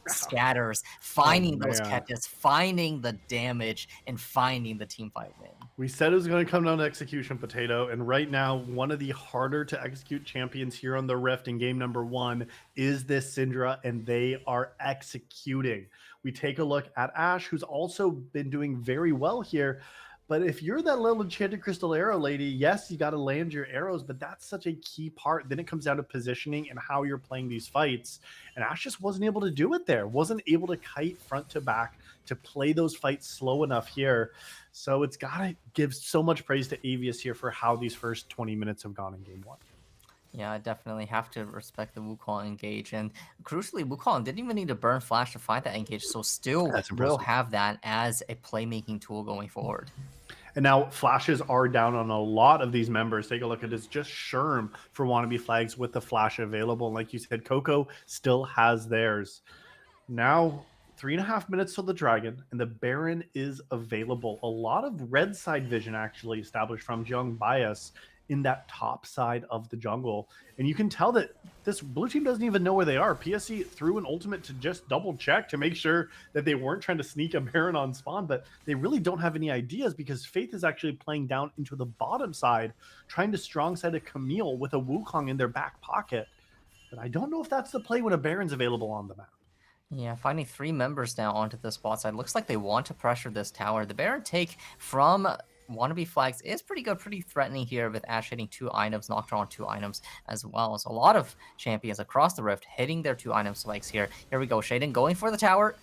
scatters, finding those catches, finding the damage, and finding the teamfight win. We said it was going to come down to execution, Potato, and right now, one of the harder to execute champions here on the Rift in game number 1 is this Syndra, and they are executing. We take a look at Ashe, who's also been doing very well here. But if you're that little Enchanted Crystal Arrow lady, yes, you got to land your arrows, but that's such a key part. Then it comes down to positioning and how you're playing these fights. And Ashe just wasn't able to do it there. Wasn't able to kite front to back to play those fights slow enough here. So it's got to give so much praise to Avius here for how these first 20 minutes have gone in game 1. Yeah, I definitely have to respect the Wukong engage. And crucially, Wukong didn't even need to burn flash to find that engage, so still That's will impressive. have that as a playmaking tool going forward. And now flashes are down on a lot of these members. Take a look at it's just Sherm for Wannabe Flags with the flash available. And like you said, Coco still has theirs. Now 3.5 minutes till the dragon, and the Baron is available. A lot of red side vision actually established from Jung Bias in that top side of the jungle. And you can tell that this blue team doesn't even know where they are. PSE threw an ultimate to just double check to make sure that they weren't trying to sneak a Baron on spawn, but they really don't have any ideas because Faith is actually playing down into the bottom side, trying to strong side a Camille with a Wukong in their back pocket. But I don't know if that's the play when a Baron's available on the map. Yeah, finding 3 members now onto the spot side. Looks like they want to pressure this tower. The Baron take from Wannabe Flags is pretty good, pretty threatening here with Ash hitting 2 items, Nocturne on 2 items as well. So a lot of champions across the rift hitting their 2 item spikes here. Here we go, Shaden going for the tower.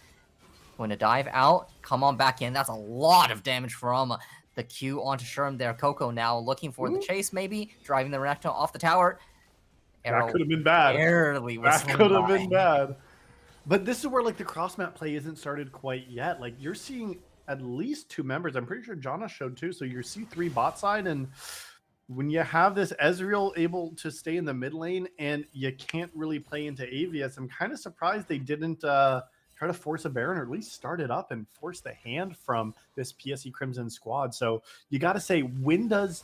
Going to dive out, come on back in. That's a lot of damage from the Q onto Sherm there. Coco now looking for the Ooh, chase, maybe driving the Renekton off the tower. that Arrow could have been bad. barely That whistling could have by. been bad. But this is where like the cross map play isn't started quite yet. Like you're seeing at least 2 members. I'm pretty sure Jana showed too. So you see 3 bot side, and when you have this Ezreal able to stay in the mid lane and you can't really play into Avius, I'm kind of surprised they didn't try to force a Baron or at least start it up and force the hand from this PSE Crimson squad. So you got to say, when does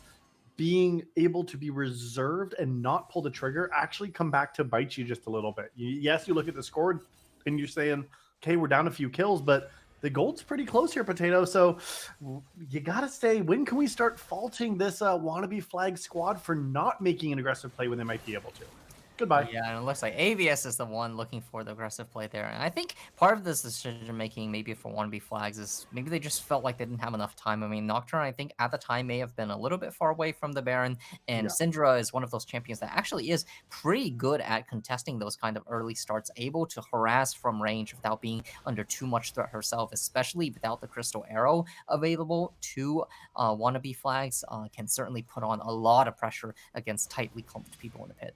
being able to be reserved and not pull the trigger actually come back to bite you just a little bit? Yes, you look at the score and you're saying, okay, we're down a few kills, but the gold's pretty close here, Potato. So you got to say, when can we start faulting this Wannabe Flag squad for not making an aggressive play when they might be able to? Goodbye. Yeah, and it looks like AVS is the one looking for the aggressive play there. And I think part of this decision making, maybe for Wannabe Flags, is maybe they just felt like they didn't have enough time. I mean, Nocturne, I think at the time may have been a little bit far away from the Baron, and Yeah. Syndra is one of those champions that actually is pretty good at contesting those kind of early starts, able to harass from range without being under too much threat herself, especially without the Crystal Arrow available to Wannabe Flags, can certainly put on a lot of pressure against tightly clumped people in the pit.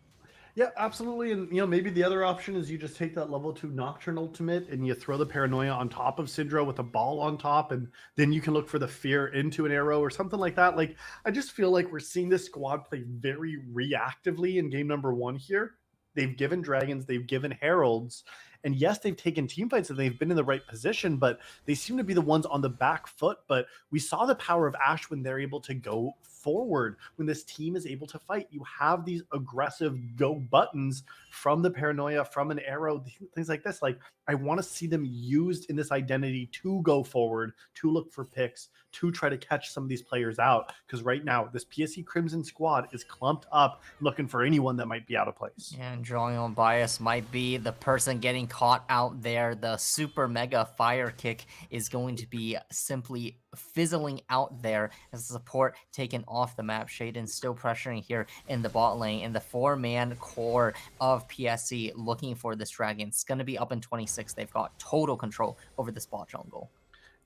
Yeah, absolutely. And maybe the other option is you just take that level 2 Nocturne ultimate and you throw the Paranoia on top of Syndra with a ball on top, and then you can look for the fear into an arrow or something like that. Like, I just feel like we're seeing this squad play very reactively in game number 1 here. They've given dragons, they've given heralds, and yes, they've taken team fights and they've been in the right position, but they seem to be the ones on the back foot. But we saw the power of Ash when they're able to go forward, when this team is able to fight. You have these aggressive go buttons from the Paranoia, from an arrow, things like this. Like, I want to see them used in this identity to go forward, to look for picks, to try to catch some of these players out. Because right now, this PSE Crimson squad is clumped up looking for anyone that might be out of place. And drawing on bias might be the person getting caught out there. The super mega fire kick is going to be simply fizzling out there as the support taken off the map. Shaden still pressuring here in the bot lane, and the 4-man core of PSC looking for this dragon. It's going to be up in 26. They've got total control over this bot jungle.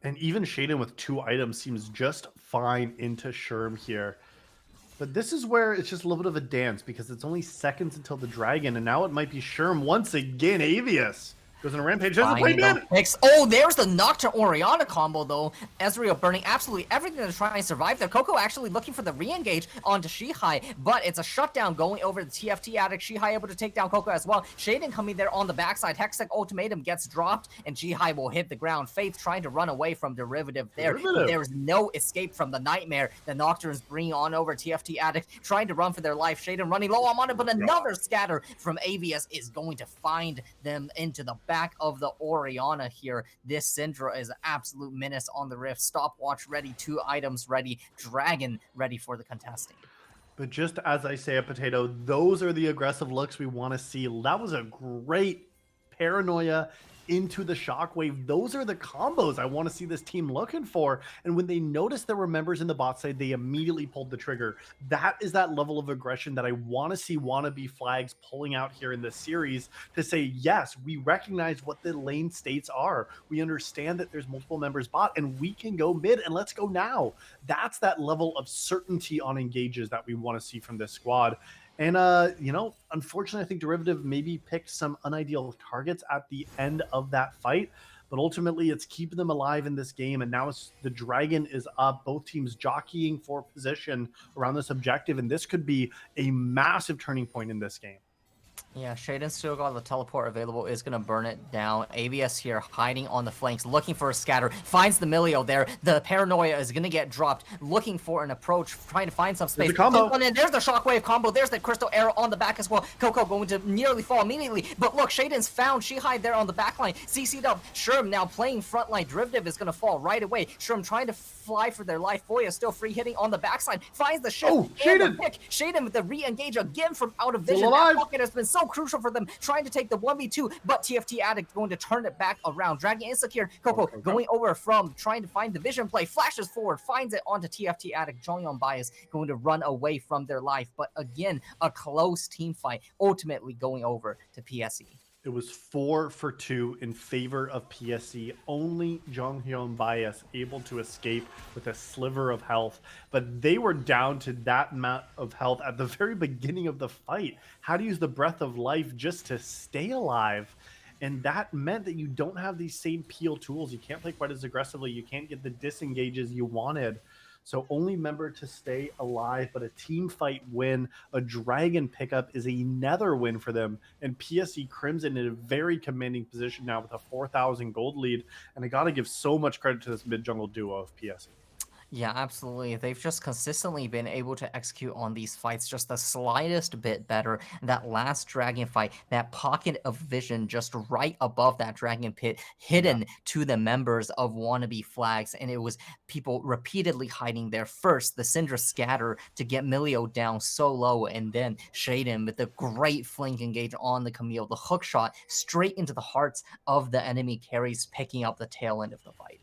And even Shaden with 2 items seems just fine into Sherm here. But this is where it's just a little bit of a dance because it's only seconds until the dragon, and now it might be Sherm once again. Avius goes on a rampage, doesn't play Finding those mid. picks. Oh, there's the Nocturne Oriana combo, though. Ezreal burning absolutely everything to try and survive there. Coco actually looking for the re-engage onto Shihai, but it's a shutdown going over the TFT Addict. Shihai able to take down Coco as well. Shaden coming there on the backside. Hextech Ultimatum gets dropped, and Shihai will hit the ground. Faith trying to run away from Derivative there. But there is no escape from the nightmare. The Nocturne's bringing on over TFT Addict, trying to run for their life. Shaden running low on it, but another scatter from Avius is going to find them into the back of the Oriana here. This Syndra is an absolute menace on the rift. Stopwatch ready, 2 items ready, dragon ready for the contesting. But just as I say, a potato, those are the aggressive looks we want to see. That was a great Paranoia into the shockwave. Those are the combos I want to see this team looking for. And when they noticed there were members in the bot side, they immediately pulled the trigger. That is that level of aggression that I want to see Wannabe Flags pulling out here in this series to say, yes, we recognize what the lane states are. We understand that there's multiple members bot and we can go mid, and let's go now. That's that level of certainty on engages that we want to see from this squad. And unfortunately, I think Derivative maybe picked some unideal targets at the end of that fight, but ultimately it's keeping them alive in this game. And now the dragon is up, both teams jockeying for position around this objective, and this could be a massive turning point in this game. Yeah, Shaden still got the teleport available, is going to burn it down. AVS here hiding on the flanks, looking for a scatter, finds the Milio there. The Paranoia is going to get dropped, looking for an approach, trying to find some There's space. a combo. There's the Shockwave combo, there's the Crystal Arrow on the back as well. Coco going to nearly fall immediately, but look, Shaden's found Shihai there on the backline, CC'd up. Sherm now playing frontline, Derivative is going to fall right away. Sherm trying to fly for their life. Foya still free hitting on the backside, finds the shift. Oh, Shaden! Shaden with the re-engage again from out of vision. Still alive. That pocket has been so crucial for them, trying to take the 1v2, but TFT Addict going to turn it back around. Dragging Insecure, Coco going over from trying to find the vision play, flashes forward, finds it onto TFT Addict. Jonghyun Bias going to run away from their life, but again, a close team fight, ultimately going over to PSE. It was 4 for 2 in favor of PSE. Only Jonghyun Bias able to escape with a sliver of health, but they were down to that amount of health at the very beginning of the fight. How to use the breath of life just to stay alive. And that meant that you don't have these same peel tools. You can't play quite as aggressively. You can't get the disengages you wanted. So only member to stay alive, but a team fight win, a dragon pickup is another win for them. And PSE Crimson in a very commanding position now with a 4,000 gold lead. And I got to give so much credit to this mid-jungle duo of PSE. Yeah, absolutely. They've just consistently been able to execute on these fights just the slightest bit better. That last dragon fight, that pocket of vision just right above that dragon pit, hidden to the members of Wannabe Flags, and it was people repeatedly hiding there. First, the Syndra scatter to get Milio down so low, and then Shaden with the great flank engage on the Camille, the hook shot straight into the hearts of the enemy carries, picking up the tail end of the fight.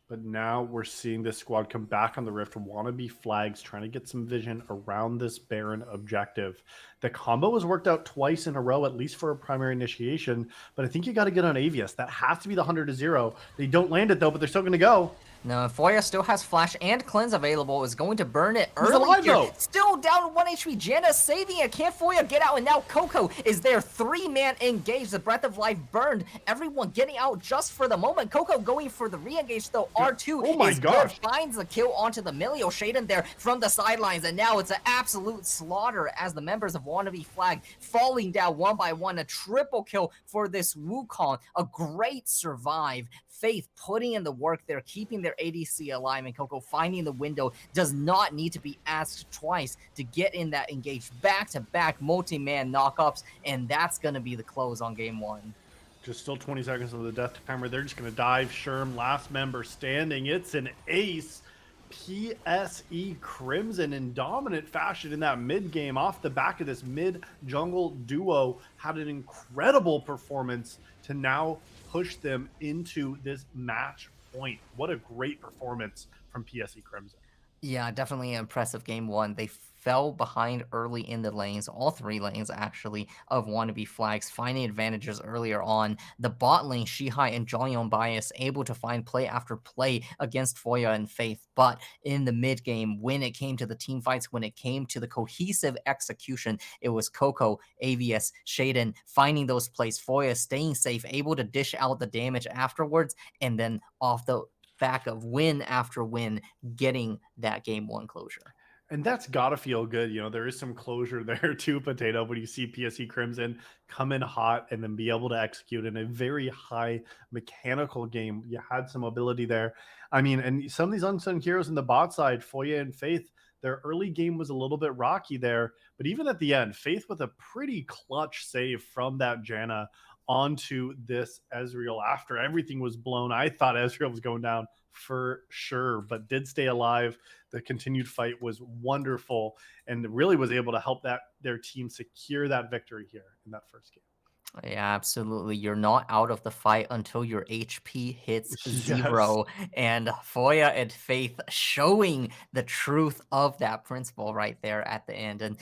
But now we're seeing this squad come back on the Rift. Wannabe Flags trying to get some vision around this Baron objective. The combo was worked out twice in a row, at least for a primary initiation. But I think you got to get on Avius. That has to be the 100-0. They don't land it, though, but they're still going to go. No, Foya still has Flash and Cleanse available, is going to burn it early alive, here. though. Still down 1 HP, Janna saving it. Can't Foya get out? And now Coco is there. 3-man engaged, the Breath of Life burned. Everyone getting out just for the moment. Coco going for the re-engage though. R2 is good, finds the kill onto the Milio. Shaden there from the sidelines, and now it's an absolute slaughter as the members of Wannabe Flag falling down one by one. A triple kill for this Wukong. A great survive. Faith putting in the work there, keeping their ADC alive, and Coco finding the window. Does not need to be asked twice to get in that engage. Back-to-back multi-man knockups, and that's going to be the close on game one. Just still 20 seconds of the death timer. They're just going to dive. Sherm, last member standing. It's an ace. PSE Crimson in dominant fashion in that mid game off the back of this mid jungle duo had an incredible performance to now push them into this match point. What a great performance from PSE Crimson. Yeah, definitely an impressive game one. They fell behind early in the lanes, all 3 lanes actually, of Wannabe Flags, finding advantages earlier on. The bot lane, Shihai and Jonghyun Bias able to find play after play against Foya and Faith, but in the mid game, when it came to the team fights, when it came to the cohesive execution, it was Coco, AVS, Shaden finding those plays, Foya staying safe, able to dish out the damage afterwards, and then off the back of win after win, getting that game one closure. And that's got to feel good. You know, there is some closure there too, Potato, when you see PSE Crimson come in hot and then be able to execute in a very high mechanical game. You had some ability there. I mean, and some of these unsung heroes in the bot side, Foya and Faith, their early game was a little bit rocky there. But even at the end, Faith with a pretty clutch save from that Janna onto this Ezreal after everything was blown. I thought Ezreal was going down for sure, but did stay alive. The continued fight was wonderful and really was able to help their team secure that victory here in that first game. Yeah, absolutely. You're not out of the fight until your HP hits Yes. 0. And Foya and Faith showing the truth of that principle right there at the end. And,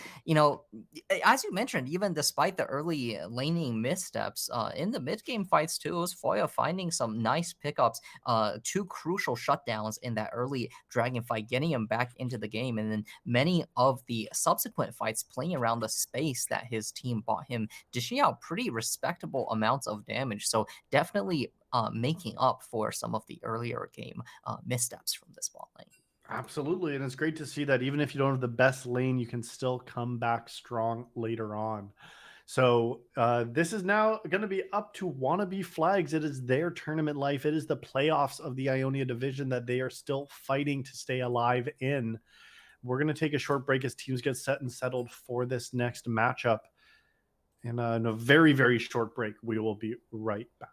as you mentioned, even despite the early laning missteps, in the mid game fights too, it was Foya finding some nice pickups, two crucial shutdowns in that early dragon fight, getting him back into the game. And then many of the subsequent fights playing around the space that his team bought him, dishing out pretty respectable amounts of damage. So definitely making up for some of the earlier game missteps from this bot lane. Absolutely. And it's great to see that even if you don't have the best lane, you can still come back strong later on. So this is now going to be up to Wannabe Flags. It is their tournament life. It is the playoffs of the Ionia division that they are still fighting to stay alive in. We're going to take a short break as teams get set and settled for this next matchup. And in a very, very short break, we will be right back.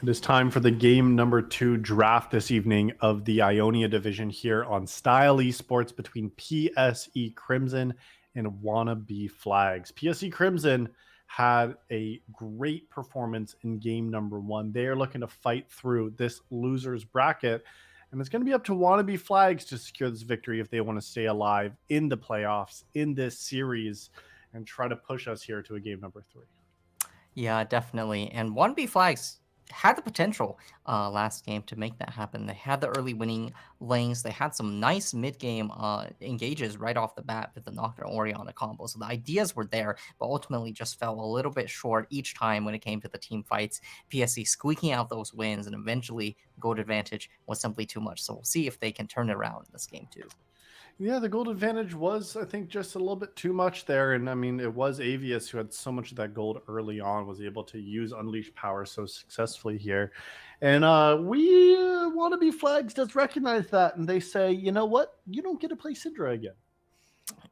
It is time for the game number 2 draft this evening of the Ionia division here on Style Esports between PSE Crimson and Wannabe Flags. PSE Crimson had a great performance in game number 1. They are looking to fight through this loser's bracket, and it's going to be up to Wannabe Flags to secure this victory if they want to stay alive in the playoffs in this series and try to push us here to a game number 3. Yeah, definitely. And 1B Flags had the potential last game to make that happen. They had the early winning lanes. They had some nice mid-game engages right off the bat with the Nocturne Oriana combo. So the ideas were there, but ultimately just fell a little bit short each time when it came to the team fights. PSC squeaking out those wins, and eventually gold advantage was simply too much. So we'll see if they can turn it around in this game too. Yeah, the gold advantage was, I think, just a little bit too much there. And I mean, it was Avius who had so much of that gold early on, was able to use Unleash Power so successfully here. And we Wannabe Flags does recognize that. And they say, you know what? You don't get to play Syndra again.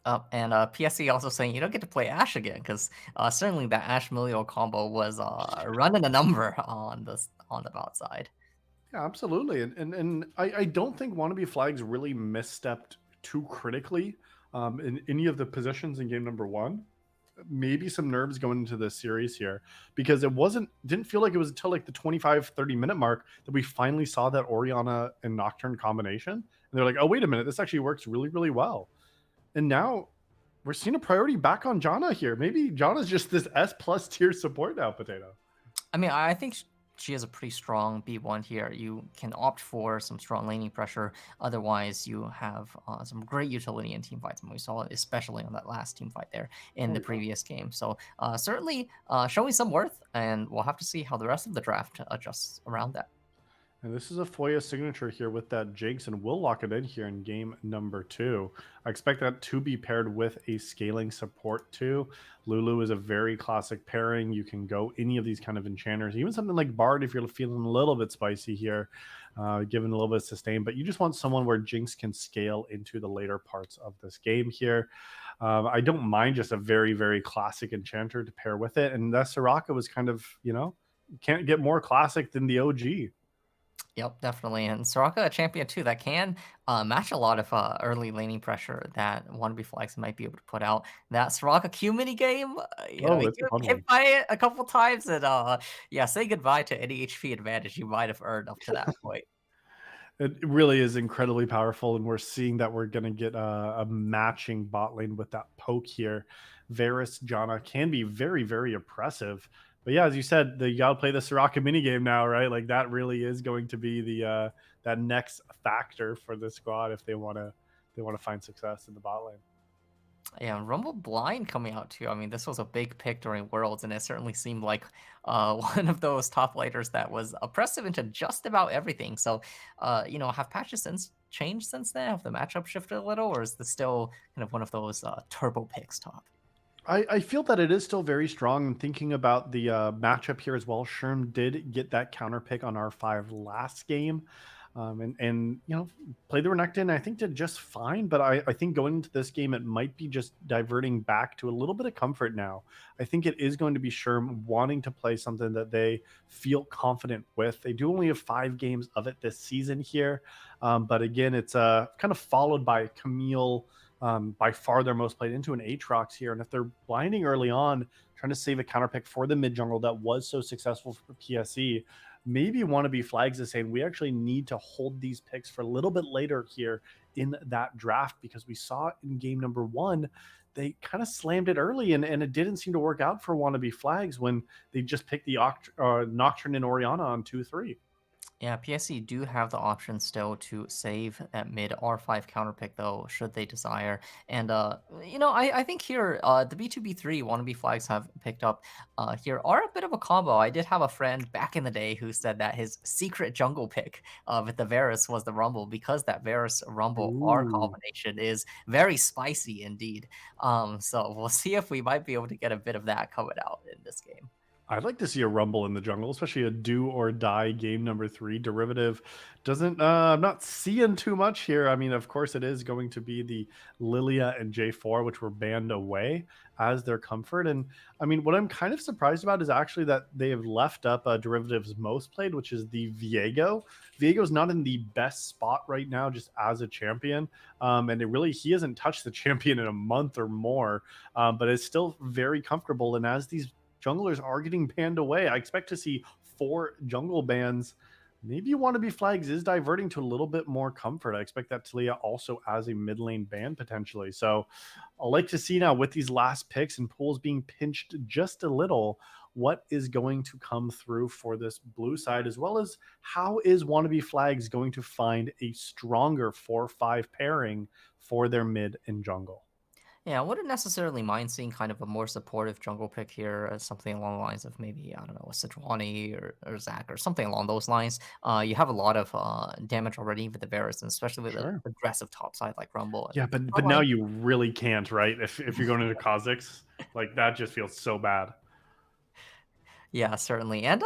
And PSC also saying you don't get to play Ashe again because certainly that Ashe Melio combo was running a number on the bot side. Yeah, absolutely. And I don't think Wannabe Flags really misstepped too critically in any of the positions in game number 1. Maybe some nerves going into this series here because didn't feel like it was until like the 25-30 minute mark that we finally saw that Oriana and Nocturne combination. And they're like, oh, wait a minute, this actually works really, really well. And now we're seeing a priority back on Janna here. Maybe Janna's just this S+ tier support now, Potato. I mean, I think she has a pretty strong B1 here. You can opt for some strong laning pressure. Otherwise, you have some great utility in team fights. And we saw it especially on that last team fight there in the previous game. So certainly showing some worth, and we'll have to see how the rest of the draft adjusts around that. And this is a Foya signature here with that Jinx, and we'll lock it in here in game number 2. I expect that to be paired with a scaling support too. Lulu is a very classic pairing. You can go any of these kind of enchanters, even something like Bard if you're feeling a little bit spicy here, given a little bit of sustain. But you just want someone where Jinx can scale into the later parts of this game here. I don't mind just a very, very classic enchanter to pair with it. And that Soraka was kind of, can't get more classic than the OG. Yep, definitely. And Soraka, a champion too, that can match a lot of early laning pressure that Wannabe Flags might be able to put out. That Soraka Q mini game, Oh, you it's a fun hit one. by it a couple times, and yeah, say goodbye to any HP advantage you might have earned up to that point. It really is incredibly powerful, and we're seeing that we're going to get a matching bot lane with that poke here. Varus, Janna can be very, very oppressive. But yeah, as you said, you got to play the Soraka minigame now, right? Like that really is going to be the that next factor for the squad if they want to find success in the bot lane. Yeah, Rumble Blind coming out too. I mean, this was a big pick during Worlds, and it certainly seemed like one of those top lighters that was oppressive into just about everything. So, have patches changed since then? Have the matchup shifted a little, or is this still kind of one of those turbo picks top? I feel that it is still very strong. And thinking about the matchup here as well, Sherm did get that counter pick on R5 last game. And played the Renekton, I think did just fine. But I think going into this game, it might be just diverting back to a little bit of comfort now. I think it is going to be Sherm wanting to play something that they feel confident with. They do only have 5 games of it this season here. But again, it's kind of followed by Camille, by far their most played, into an Aatrox here. And if they're blinding early on, trying to save a counter pick for the mid jungle that was so successful for PSE, maybe Wannabe Flags is saying we actually need to hold these picks for a little bit later here in that draft, because we saw in game number 1 they kind of slammed it early, and it didn't seem to work out for Wannabe Flags when they just picked the Nocturne and Oriana on 2-3. Yeah, PSC do have the option still to save that mid R5 counter pick though, should they desire. And I think here the B2B3 Wannabe Flags have picked up here are a bit of a combo. I did have a friend back in the day who said that his secret jungle pick with the Varus was the Rumble, because that Varus Rumble R Ooh. combination is very spicy indeed. So we'll see if we might be able to get a bit of that coming out in this game. I'd like to see a rumble in the jungle, especially a do or die game number 3. Derivative doesn't I'm not seeing too much here. I mean, of course it is going to be the Lilia and J4 which were banned away as their comfort. And I mean, what I'm kind of surprised about is actually that they have left up Derivative's most played, which is the Viego. Viego's not in the best spot right now just as a champion. And he hasn't touched the champion in a month or more, but is still very comfortable. And as these junglers are getting banned away, I expect to see 4 jungle bans. Maybe Wannabe Flags is diverting to a little bit more comfort. I expect that Talia also as a mid lane ban potentially. So I'll like to see now with these last picks and pools being pinched just a little, what is going to come through for this blue side, as well as how is Wannabe Flags going to find a stronger 4-5 pairing for their mid and jungle. Yeah, I wouldn't necessarily mind seeing kind of a more supportive jungle pick here, something along the lines of maybe, I don't know, a Sejuani or Zac or something along those lines. You have a lot of damage already with the Varus, and especially with an Sure. aggressive top side like Rumble. And Yeah, but now you really can't, right? If you're going into Kha'Zix, like that just feels so bad. Yeah, certainly. And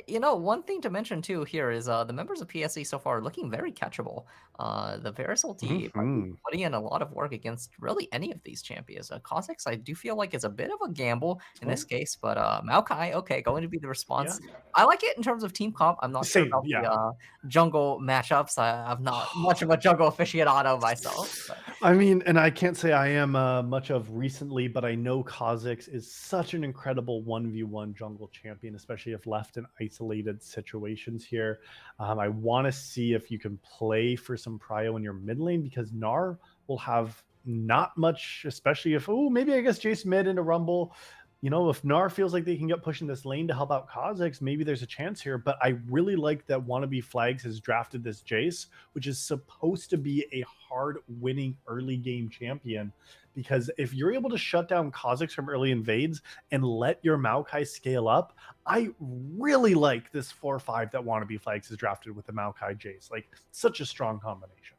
one thing to mention too here is the members of PSE so far are looking very catchable. The Varus ulti might be Mhm. putting in a lot of work against really any of these champions. Kha'Zix, I do feel like it's a bit of a gamble in this Oh, case, but Maokai, okay, going to be the yeah. response. I like it in terms of team comp. I'm not sure Same, about the yeah. jungle matchups. I'm not much of a jungle aficionado myself. But I mean, and I can't say I am much of recently, but I know Kha'Zix is such an incredible 1v1 jungle champion, especially if left in isolated situations here. I want to see if you can play for some prio in your mid lane because Gnar will have not much, especially if, oh, maybe I guess Jace mid into Rumble. If Gnar feels like they can get pushing this lane to help out Kha'Zix, maybe there's a chance here. But I really like that Wannabe Flags has drafted this Jace, which is supposed to be a hard winning early game champion. Because if you're able to shut down Kha'Zix from early invades and let your Maokai scale up, I really like this 4-5 that Wannabe Flags has drafted with the Maokai Jace. Like, such a strong combination.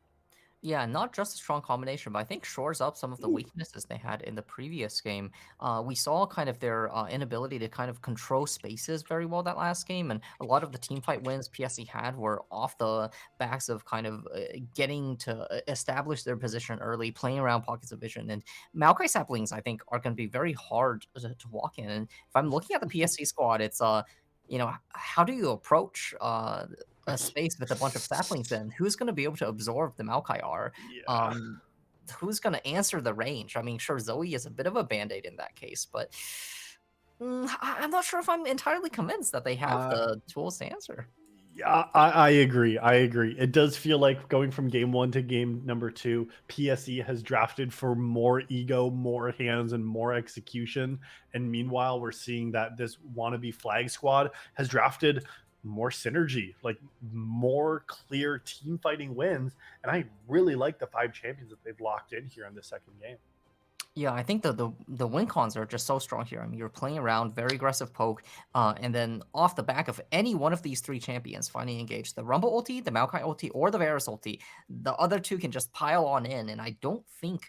yeah, not just a strong combination, but I think shores up some of the Ooh, weaknesses they had in the previous game. We saw kind of their inability to kind of control spaces very well that last game, and a lot of the team fight wins PSE had were off the backs of kind of getting to establish their position early, playing around pockets of vision. And Maokai saplings, I think, are going to be very hard to walk in. And if I'm looking at the PSE squad, it's how do you approach a space with a bunch of saplings in? Who's going to be able to absorb the Maokai R? yeah. Um, who's going to answer the range? I mean, sure, Zoe is a bit of a band-aid in that case, but I'm not sure if I'm entirely convinced that they have Uh, the tools to answer. Yeah, I agree. I agree. It does feel like going from game 1 to game number 2, PSE has drafted for more ego, more hands, and more execution. And meanwhile, we're seeing that this wannabe flag squad has drafted more synergy, like more clear team fighting wins. And I really like the 5 champions that they've locked in here in the second game. Yeah, I think the win cons are just so strong here. I mean, you're playing around, very aggressive poke, and then off the back of any one of these 3 champions finally engage the Rumble ulti, the Maokai ulti, or the Varus ulti, the other 2 can just pile on in, and I don't think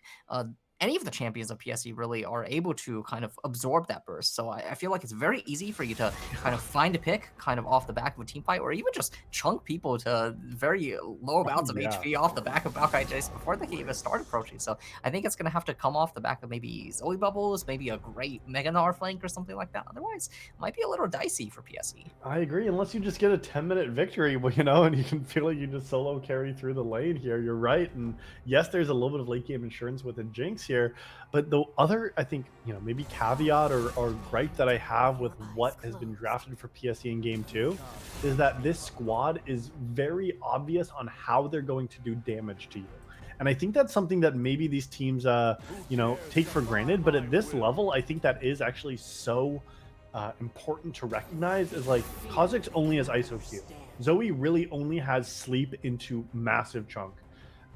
any of the champions of PSE really are able to kind of absorb that burst. So I feel like it's very easy for you to kind of find a pick kind of off the back of a team fight, or even just chunk people to very low Oh, amounts of yeah. HP off the back of Maokai Jace before they can even start approaching. So I think it's going to have to come off the back of maybe Zoe Bubbles, maybe a great Mega Gnar flank or something like that. Otherwise, it might be a little dicey for PSE. I agree. Unless you just get a 10-minute victory, well, and you can feel like you just solo carry through the lane here. You're right. And yes, there's a little bit of late game insurance with a Jinx here. But the other, I think, maybe caveat or gripe that I have with what has been drafted for PSE in game 2 is that this squad is very obvious on how they're going to do damage to you. And I think that's something that maybe these teams, take for granted. But at this level, I think that is actually so important to recognize is like Kha'Zix only has ISO Q. Zoe really only has sleep into massive chunk.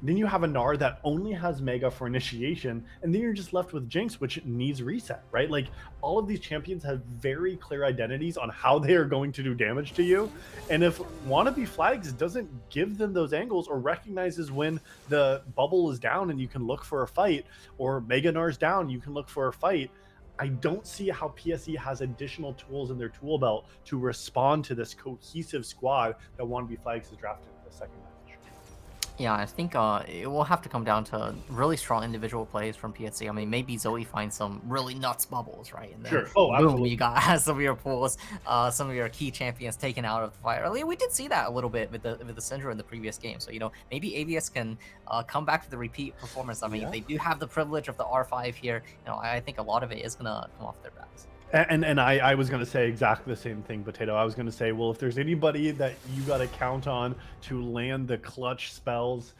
Then you have a Gnar that only has Mega for initiation, and then you're just left with Jinx, which needs reset, right? Like all of these champions have very clear identities on how they are going to do damage to you. And if Wannabe Flags doesn't give them those angles or recognizes when the bubble is down and you can look for a fight, or Mega Gnar's down, you can look for a fight, I don't see how PSE has additional tools in their tool belt to respond to this cohesive squad that Wannabe Flags is drafted in the second match. Yeah, I think it will have to come down to really strong individual plays from PSC. I mean, maybe Zoe finds some really nuts bubbles, right? And then Sure. Oh, boom, you absolutely. got some of your pools, some of your key champions taken out of the fight early. We did see that a little bit with the Syndra in the previous game. So maybe ABS can come back to the repeat performance. I mean, Yeah. they do have the privilege of the R5 here. I think a lot of it is gonna come off their backs. And I was going to say exactly the same thing, Potato. I was going to say, well, if there's anybody that you got to count on to land the clutch spells,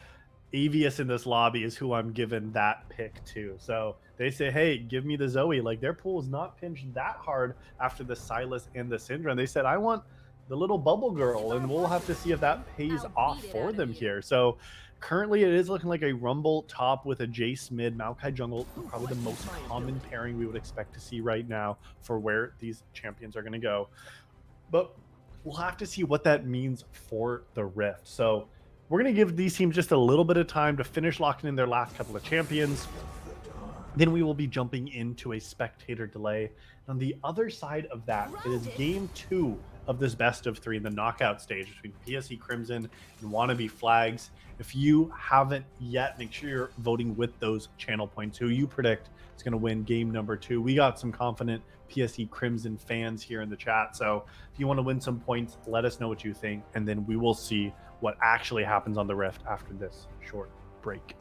Avius in this lobby is who I'm giving that pick to. So they say, hey, give me the Zoe. Like their pool is not pinched that hard after the Silas and the Syndra. And they said, I want the little bubble girl, and we'll have to see if that pays I'll off beat it for out of them you. here. So currently it is looking like a Rumble top with a Jace mid, Maokai jungle, probably the most common pairing we would expect to see right now for where these champions are going to go. But we'll have to see what that means for the Rift. So we're going to give these teams just a little bit of time to finish locking in their last couple of champions. Then we will be jumping into a spectator delay. And on the other side of that, it is game 2 of this best of 3 in the knockout stage between PSE Crimson and Wannabe Flags. If you haven't yet, make sure you're voting with those channel points. Who you predict is going to win game number 2. We got some confident PSE Crimson fans here in the chat. So if you want to win some points, let us know what you think. And then we will see what actually happens on the Rift after this short break.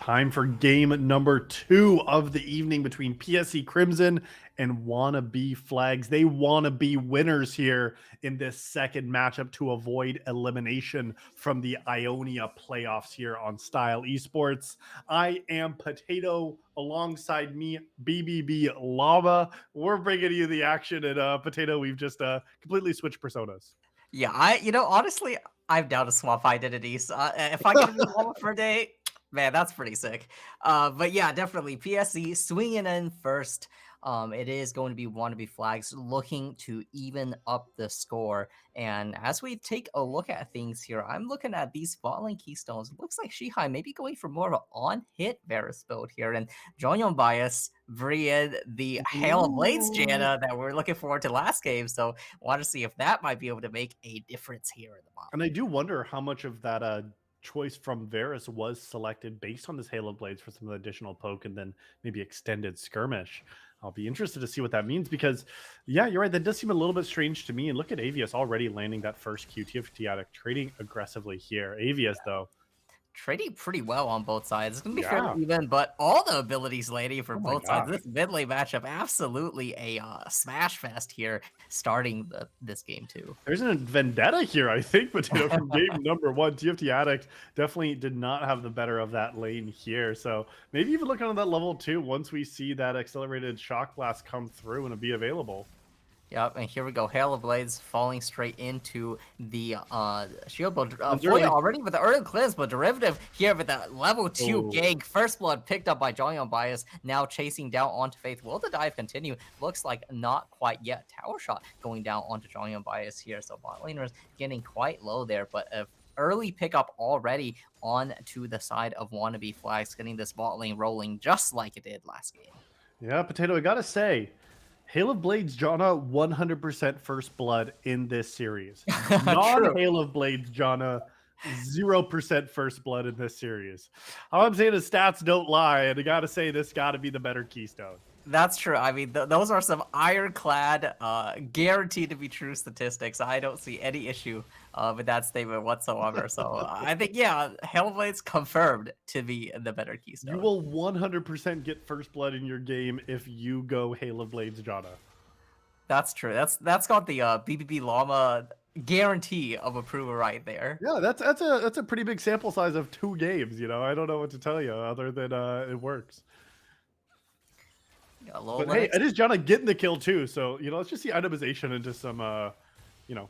Time for game number 2 of the evening between PSE Crimson and Wannabe Flags. They want to be winners here in this second matchup to avoid elimination from the Ionia playoffs here on Style Esports. I am Potato, alongside me, BBB Llama. We're bringing you the action, and Potato, we've just completely switched personas. Yeah, honestly, I'm down to swap identities. If I get to be Llama for a day, man, that's pretty sick. But yeah, definitely PSE swinging in first. It is going to be Wannabe Flags looking to even up the score. And as we take a look at things here, I'm looking at these falling keystones. It looks like Shihai may be going for more of an on-hit Varus build here. And Jonyon Bias, Vrian, the Hail of Blades Ooh. Janna that we're looking forward to last game. So want to see if that might be able to make a difference here in the bottom. And I do wonder how much of that choice from Varus was selected based on this Halo Blades for some of the additional poke and then maybe extended skirmish. I'll be interested to see what that means because, yeah, you're right. That does seem a little bit strange to me. And look at Avius already landing that first QTFT addict, trading aggressively here. Avius, though, Trading pretty well on both sides. It's going to be fairly yeah. even, but all the abilities landing for Oh my both sides. gosh. This mid lane matchup, absolutely a smash fest here starting this game too. There's a vendetta here, I think, Potato, from game number 1. TFT Addict definitely did not have the better of that lane here. So maybe even look on that level 2 once we see that accelerated shock blast come through and be available. Yep, and here we go. Hail of Blades falling straight into the shield. But It's Foya early. already with the early cleanse, but Derivative here with the level 2 Oh. gank. First blood picked up by Jonyon Bias, now chasing down onto Faith. Will the dive continue? Looks like not quite yet. Tower shot going down onto Jonyon Bias here. So bot laners getting quite low there, but early pickup already on to the side of Wannabe Flags, getting this bot lane rolling just like it did last game. Yeah, Potato, I gotta say, Hail of Blades Janna 100% first blood in this series. True. Non-Hail of Blades Janna 0% first blood in this series. All I'm saying is stats don't lie, and I gotta say this gotta be the better keystone. That's true. I mean, those are some ironclad, guaranteed to be true statistics. I don't see any issue with that statement whatsoever. So I think, yeah, Hellblade's confirmed to be the better You keystone. will 100% get first blood in your game if you go Hail of Blades Janna. That's true. That's got the BBB Llama guarantee of approval right there. Yeah, that's a pretty big sample size of 2 games. You know, I don't know what to tell you other than it works. Yeah, low But hey, Linux. it is Janna getting the kill too. So you know, let's just see itemization into some you know,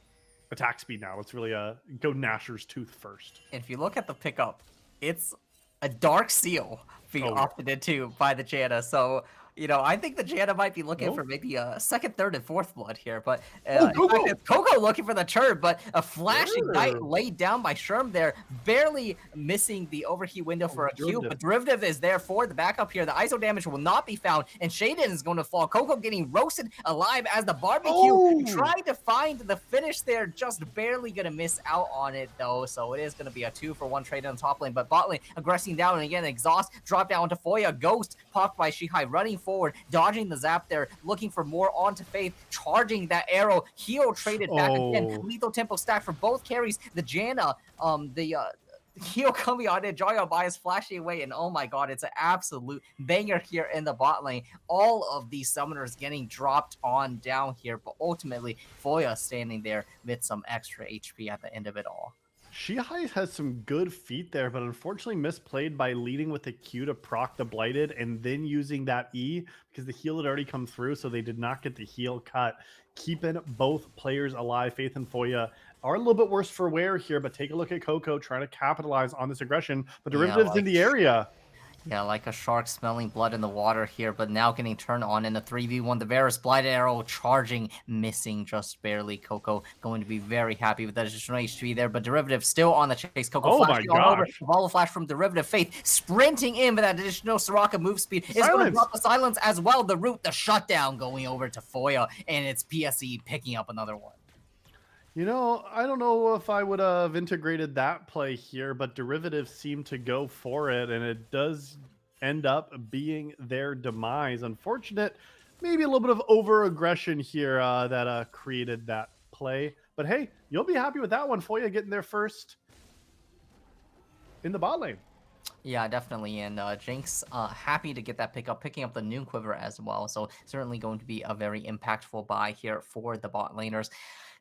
attack speed now. Let's really go Gnasher's Tooth first. And if you look at the pickup, it's a Dark Seal being opted into by the Janna. So, you know, I think the Janna might be looking for maybe a second, third, and fourth blood here. But in fact, it's Coco looking for the turn, but a flashing knight laid down by Sherm there, barely missing the overheat window for a Q. But Derivative is there for the backup here. The ISO damage will not be found, and Shaden is going to fall. Coco getting roasted alive as the barbecue trying to find the finish there, just barely going to miss out on it, though. So it is going to be a 2-for-1 trade on top lane, but bot lane aggressing down, and again, Exhaust drop down to Foya. Ghost popped by Shihai, running forward, dodging the zap there, looking for more onto Faith, charging that arrow. Hero traded back again. Lethal tempo stack for both carries. The Janna, Hero coming on it, Jonyon Bias flashing away, and oh my god, it's an absolute banger here in the bot lane. All of these summoners getting dropped on down here, but ultimately, Foya standing there with some extra HP at the end of it all. Shihai has some good feet there, but unfortunately misplayed by leading with the Q to proc the Blighted and then using that E because the heal had already come through, so they did not get the heal cut. Keeping both players alive. Faith and Foya are a little bit worse for wear here, but take a look at Coco trying to capitalize on this aggression. But Derivative's in the area. Yeah, like a shark smelling blood in the water here, but now getting turned on in a 3v1. The Varus Blighted Arrow charging, missing just barely. Coco going to be very happy with that additional HP there, but Derivative still on the chase. Coco flashing all over. Follow flash from Derivative. Faith sprinting in with that additional Soraka move speed. Is going to drop the silence as well. The root, the shutdown going over to Foya, and it's PSE picking up another one. You know, I don't know if I would have integrated that play here, but Derivatives seem to go for it, and it does end up being their demise. Unfortunate, maybe a little bit of over-aggression here that created that play. But hey, you'll be happy with that one. Foya getting there first in the bot lane. Yeah, definitely. And Jinx, happy to get that pickup, picking up the Noon Quiver as well. So certainly going to be a very impactful buy here for the bot laners.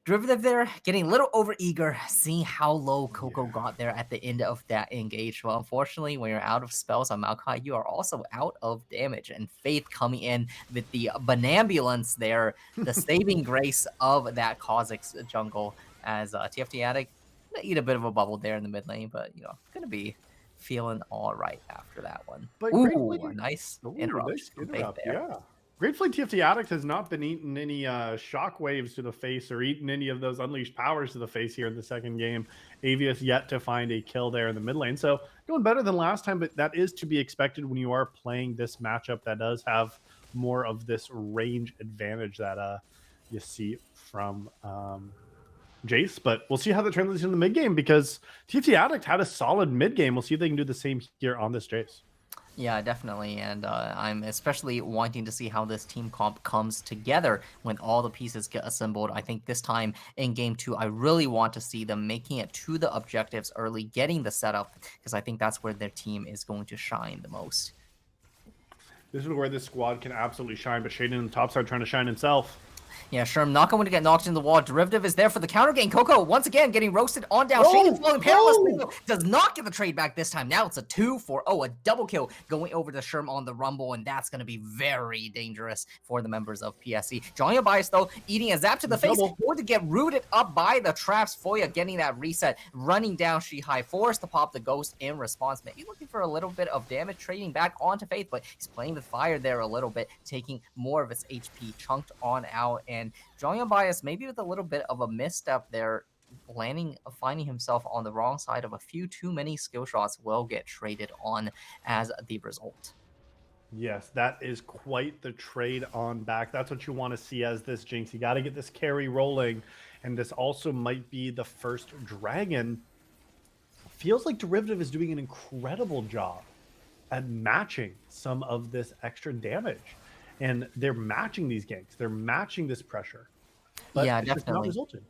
Derivative there, getting a little overeager, seeing how low Coco Yeah. got there at the end of that engage. Well, unfortunately, when you're out of spells on Maokai, you are also out of damage. And Faith coming in with the Banambulance there, the saving grace of that Kha'Zix jungle as TFT Addict gonna eat a bit of a bubble there in the mid lane, but gonna be feeling all right after that one. But Ooh, gratefully, a nice ooh, interruption nice from Faith interrupt. there. Yeah. Gratefully, TFT Addict has not been eating any shock waves to the face or eaten any of those unleashed powers to the face here in the second game. Avius yet to find a kill there in the mid lane. So doing better than last time, but that is to be expected when you are playing this matchup that does have more of this range advantage that you see from Jace. But we'll see how that translates in the mid game because TFT Addict had a solid mid game. We'll see if they can do the same here on this Jace. Yeah, definitely. And I'm especially wanting to see how this team comp comes together when all the pieces get assembled. I think this time in game 2, I really want to see them making it to the objectives early, getting the setup, because I think that's where their team is going to shine the most. This is where this squad can absolutely shine, but Shaden in the top side trying to shine himself. Yeah, Sherm not going to get knocked in the wall. Derivative is there for the counter gain. Coco, once again, getting roasted on down. Shaden's falling perilous. Does not get the trade back this time. Now it's a 2 for, a double kill going over to Sherm on the Rumble, and that's going to be very dangerous for the members of PSE. Johnny Bias, though, eating a zap to the face, going to get rooted up by the traps. Foya getting that reset, running down Shihai, forced to pop the Ghost in response. Maybe looking for a little bit of damage, trading back onto Faith, but he's playing with fire there a little bit, taking more of its HP, chunked on out, and Johnny Bias maybe with a little bit of a misstep there, finding himself on the wrong side of a few too many skill shots will get traded on as the result. Yes, that is quite the trade on back. That's what you want to see as this Jinx. You got to get this carry rolling. And this also might be the first dragon. Feels like Derivative is doing an incredible job at matching some of this extra damage. And they're matching these ganks. They're matching this pressure. But Yeah, it's just not definitely. resulting.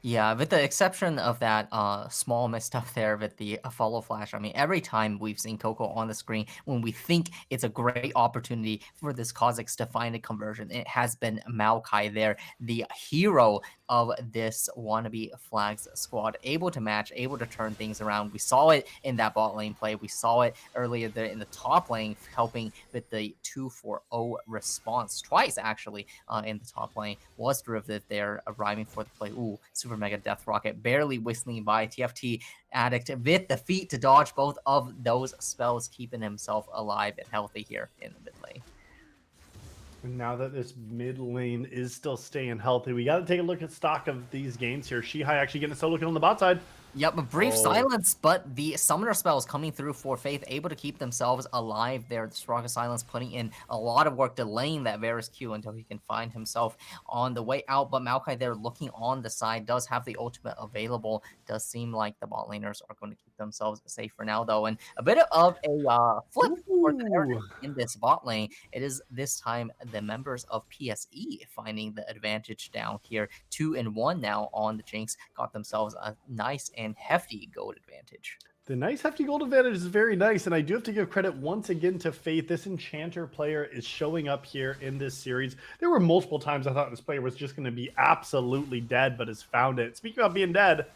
Yeah, with the exception of that small misstep there with the follow flash. I mean, every time we've seen Coco on the screen, when we think it's a great opportunity for this Kha'Zix to find a conversion, it has been Maokai there, the hero of this Wannabe Flags squad, able to match, able to turn things around. We saw it in that bot lane play. We saw it earlier there in the top lane, helping with the 2-4-0 response twice, actually, in the top lane. Was Derivative there, arriving for the play. Ooh, Super Mega Death Rocket barely whistling by. TFT Addict with the feet to dodge both of those spells, keeping himself alive and healthy here in the mid lane. And now that this mid lane is still staying healthy, we got to take a look at stock of these games here. Shihai actually getting a solo kill on the bot side. Yep, a brief silence, but the summoner spells coming through for Faith, able to keep themselves alive there. The Rock of Silence putting in a lot of work, delaying that Varus Q until he can find himself on the way out. But Maokai there looking on the side, does have the ultimate available. Does seem like the bot laners are going to keep themselves safe for now, though. And a bit of a flip for the narrative in this bot lane. It is this time the members of PSE finding the advantage down here. 2-1 now on the Jinx. Got themselves a nice and hefty gold advantage. The nice hefty gold advantage is very nice, and I do have to give credit once again to Faith. This Enchanter player is showing up here in this series. There were multiple times I thought this player was just going to be absolutely dead, but has found it. Speaking about being dead.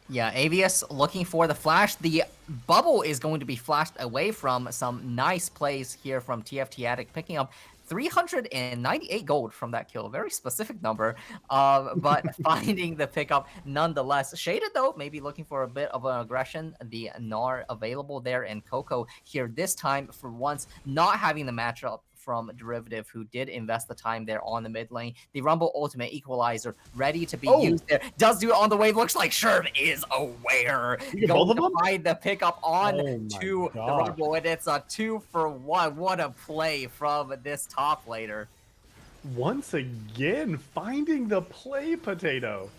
Yeah, Avius looking for the flash. The bubble is going to be flashed away from some nice plays here from TFT Addict, picking up 398 gold from that kill. Very specific number, but finding the pickup nonetheless. Shaded, though, maybe looking for a bit of an aggression. The Gnar available there, and Coco here this time, for once, not having the matchup from Derivative, who did invest the time there on the mid lane. The Rumble Ultimate Equalizer ready to be used there. Does do it on the wave. Looks like Sherm is aware. Going to find the pickup on to the Rumble, and it's a 2-for-1. What a play from this top laner. Once again, finding the play, Potato.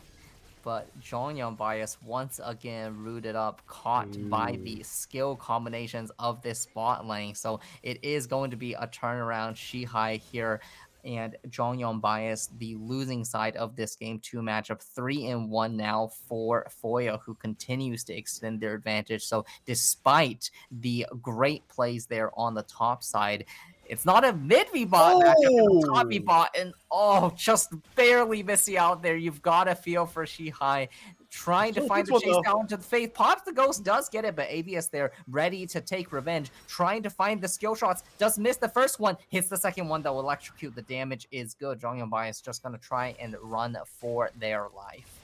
But Jonyon Bias once again rooted up, caught by the skill combinations of this bot lane. So it is going to be a turnaround. Shihai here and Jongyong Bias, the losing side of this game 2 matchup, 3-1 now for Foya, who continues to extend their advantage. So despite the great plays there on the top side, it's not a mid V bot matchup, it's a top V Oh, bot, and oh, just barely missing out there. You've got to feel for Shihai trying to still find hits the one chase though. down to the face. Pops the ghost, does get it, but ABS there ready to take revenge, trying to find the skill shots, does miss the first one, hits the second one that will electrocute. The damage is good. Jongyong Bias just going to try and run for their life.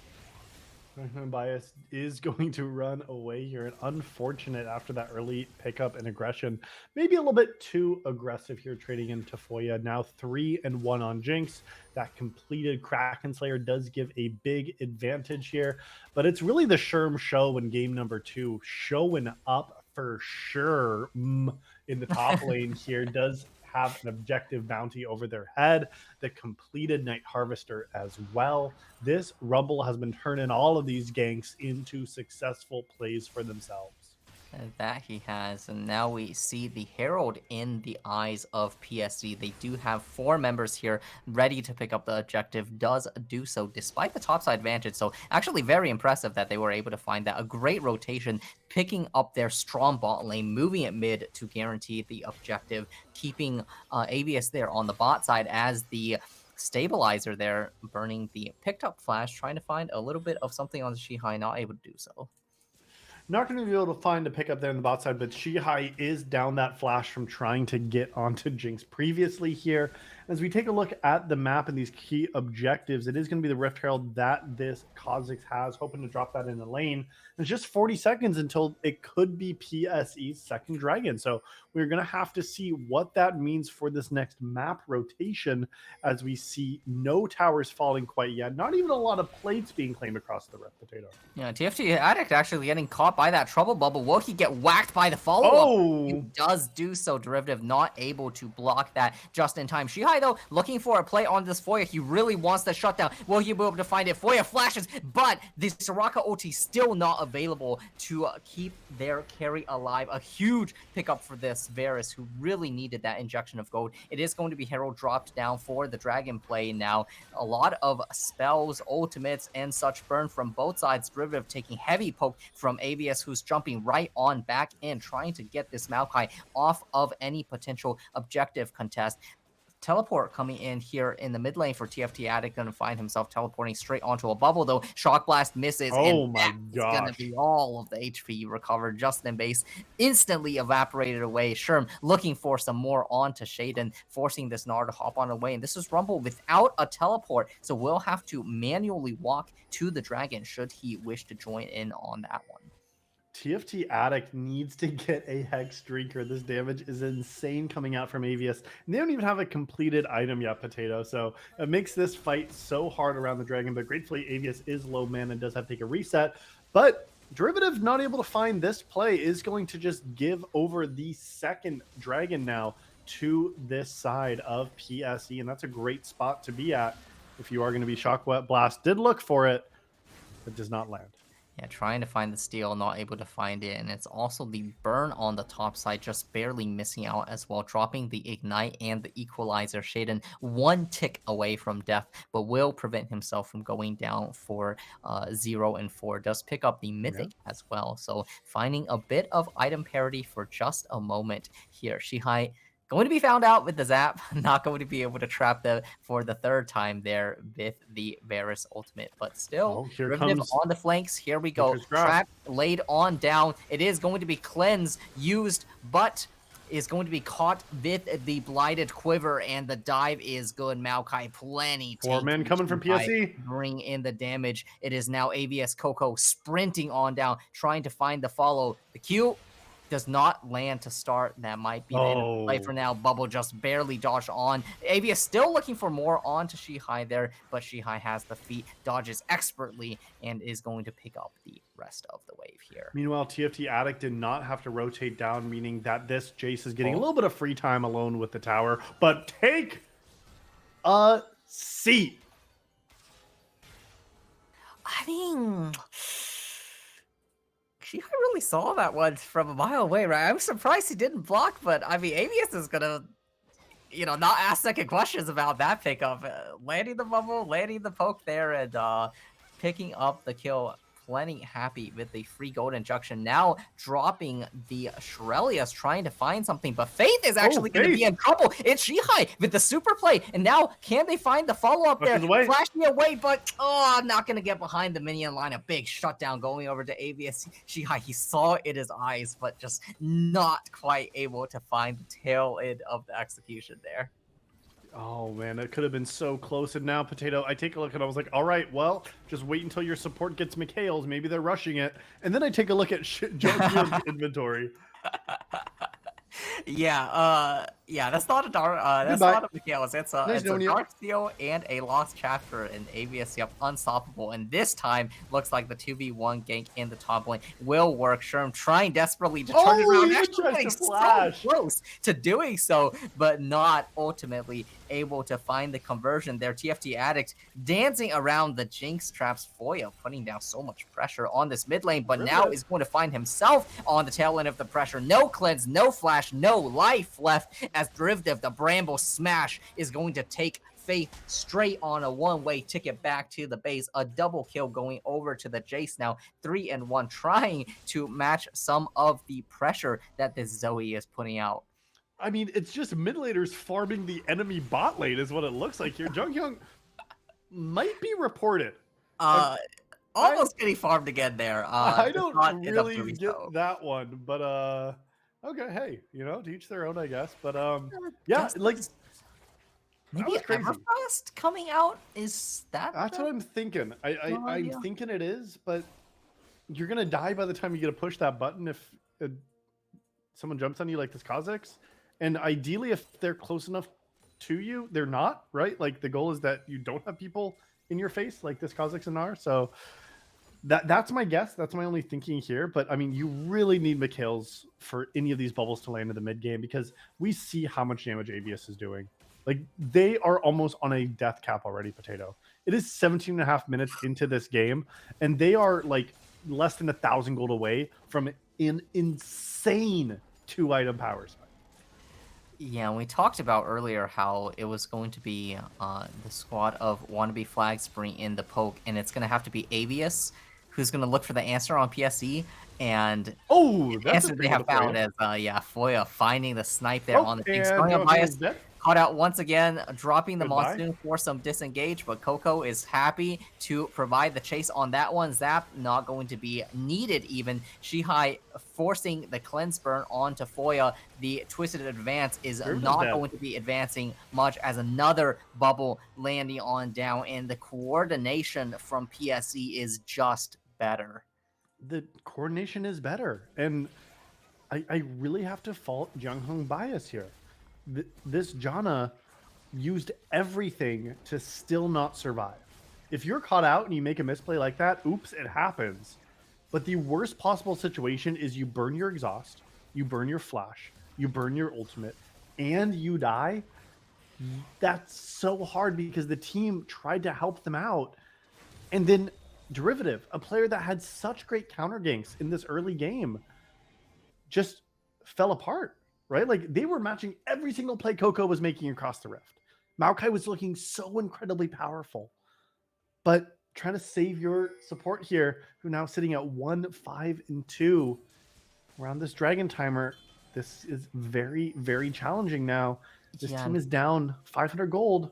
Bias is going to run away here, and unfortunate after that early pickup and aggression. Maybe a little bit too aggressive here, trading into Foya. Now 3-1 on Jinx. That completed Kraken Slayer does give a big advantage here, but it's really the Sherm show in game number 2 showing up for sure in the top lane here. Does have an objective bounty over their head, the completed Night Harvester as well. This Rumble has been turning all of these ganks into successful plays for themselves. That he has, and now we see the Herald in the eyes of PSE. They do have 4 members here ready to pick up the objective, does do so despite the topside advantage. So actually very impressive that they were able to find that. A great rotation, picking up their strong bot lane, moving it mid to guarantee the objective, keeping ABS there on the bot side as the stabilizer there, burning the picked up flash, trying to find a little bit of something on the Shihai, not able to do so. Not going to be able to find a pickup there in the bot side, but Shihai is down that flash from trying to get onto Jinx previously here. As we take a look at the map and these key objectives, it is going to be the Rift Herald that this Kha'Zix has, hoping to drop that in the lane. It's just 40 seconds until it could be PSE's second dragon. So we're going to have to see what that means for this next map rotation, as we see no towers falling quite yet. Not even a lot of plates being claimed across the Red Potato. Yeah, TFT Addict actually getting caught by that trouble bubble. Will he get whacked by the follow-up? He Oh, does do so. Derivative not able to block that just in time. Shihai, though, looking for a play on this Foya. He really wants the shutdown. Will he be able to find it? Foya flashes, but the Soraka ulti still not available to keep their carry alive. A huge pickup for this Varus, who really needed that injection of gold. It is going to be Herald dropped down for the Dragon play now. A lot of spells, ultimates, and such burn from both sides. Derivative taking heavy poke from ABS, who's jumping right on back in, trying to get this Maokai off of any potential objective contest. Teleport coming in here in the mid lane for TFT Addict, going to find himself teleporting straight onto a bubble, though. Shock Blast misses, oh and my that's going to gosh. be all of the HP recovered. Justin Base instantly evaporated away. Sherm looking for some more onto Shaden, forcing this Gnar to hop on away. And this is Rumble without a teleport, so we'll have to manually walk to the Dragon should he wish to join in on that one. TFT Addict needs to get a Hex Drinker. This damage is insane coming out from Avius. And they don't even have a completed item yet, Potato. So it makes this fight so hard around the Dragon. But gratefully, Avius is low mana and does have to take a reset. But Derivative, not able to find this play, is going to just give over the second Dragon now to this side of PSE. And that's a great spot to be at if you are going to be Shock Blast. Did look for it, but does not land. Yeah, trying to find the steal, not able to find it. And it's also the burn on the top side, just barely missing out as well, dropping the ignite and the equalizer. Shaden 1 tick away from death, but will prevent himself from going down for 0 and 4. Does pick up the mythic as well. So finding a bit of item parity for just a moment here. Shihai going to be found out with the zap, not going to be able to trap them for the third time there with the Varus ultimate, but still, here Derivative comes on the flanks. Here we go. Nature's Grasp. Trap laid on down. It is going to be cleanse used, but is going to be caught with the blighted quiver, and the dive is good. Maokai plenty. 4 men coming from PSE. Bring in the damage. It is now AVS Coco sprinting on down, trying to find the follow. The Q does not land to start. That might be the end of the play for now. Bubble just barely dodged on. AV is still looking for more onto Shihai there, but Shihai has the feet, dodges expertly, and is going to pick up the rest of the wave here. Meanwhile, TFT Addict did not have to rotate down, meaning that this Jace is getting a little bit of free time alone with the tower, but take a seat. I mean, Shihai really saw that one from a mile away, right? I'm surprised he didn't block, but I mean, ABS is gonna not ask second questions about that pickup. Landing the bubble, landing the poke there, and picking up the kill. Plenty happy with the free gold injection. Now dropping the Shrelius, trying to find something, but Faith is Oh, actually going to be Faith! in trouble. It's Shihai with the super play, and now can they find the follow-up there? Flashes away. Flashing away, but I'm not going to get behind the minion line. A big shutdown going over to AVS. Shihai, he saw it in his eyes, but just not quite able to find the tail end of the execution there. Oh man, it could have been so close. And now, Potato, I take a look and I was like, all right, well, just wait until your support gets McHale's. Maybe they're rushing it. And then I take a look at Junghyun's inventory. Yeah, that's not a dark, that's Goodbye. not a Michaelis. It's a, Nice it's a knowing you. Dark Steel and a Lost Chapter in AVS. Yep, unstoppable. And this time, looks like the 2v1 gank in the top lane will work. Sherm trying desperately to turn it Oh, around. he Actually tries getting to so flash. close to doing so, but not ultimately able to find the conversion there. TFT Addict dancing around the Jinx traps. Foya putting down so much pressure on this mid lane, but now is going to find himself on the tail end of the pressure. No cleanse, no flash, no life left as Derivative, the Bramble Smash, is going to take Faith straight on a one-way ticket back to the base. A double kill going over to the Jace now. 3-1, trying to match some of the pressure that this Zoe is putting out. I mean, it's just mid laners farming the enemy bot lane is what it looks like here. Junghyun might be reported. Almost getting farmed again there. I don't really get so. that one, but okay, hey, to each their own, I guess. But yeah, like maybe crazy. Everfrost coming out, is that? That's what I'm thinking. I'm thinking it is, but you're gonna die by the time you get to push that button if someone jumps on you like this Kha'Zix. And ideally, if they're close enough to you, they're not, right? Like the goal is that you don't have people in your face like this Kha'Zix and Gnar. So that's my guess. That's my only thinking here. But I mean, you really need McHale's for any of these bubbles to land in the mid game because we see how much damage AVS is doing. Like they are almost on a death cap already, Potato. It is 17 and a half minutes into this game, and they are like less than 1,000 gold away from an insane 2-item power spike. Yeah, we talked about earlier how it was going to be the squad of Wannabe flags bring in the poke, and it's going to have to be Avius who's going to look for the answer on PSE, and the answer they have found is Foya finding the snipe there on the Jinx. Going up bias, caught out once again, dropping the Monsoon for some disengage, but Coco is happy to provide the chase on that one. Zap not going to be needed even. Shihai forcing the cleanse burn onto Foya. The twisted advance is not going to be advancing much as another bubble landing on down, and the coordination from PSE is just better. The coordination is better, and I really have to fault Junghyun bias here. This Janna used everything to still not survive. If you're caught out and you make a misplay like that, oops, it happens. But the worst possible situation is you burn your exhaust, you burn your flash, you burn your ultimate, and you die. That's so hard because the team tried to help them out. And then Derivative, a player that had such great counter ganks in this early game, just fell apart. Right? Like they were matching every single play Coco was making across the rift. Maokai was looking so incredibly powerful. But trying to save your support here, who now sitting at 1-5-2 around this dragon timer. This is very, very challenging now. This team is down 500 gold.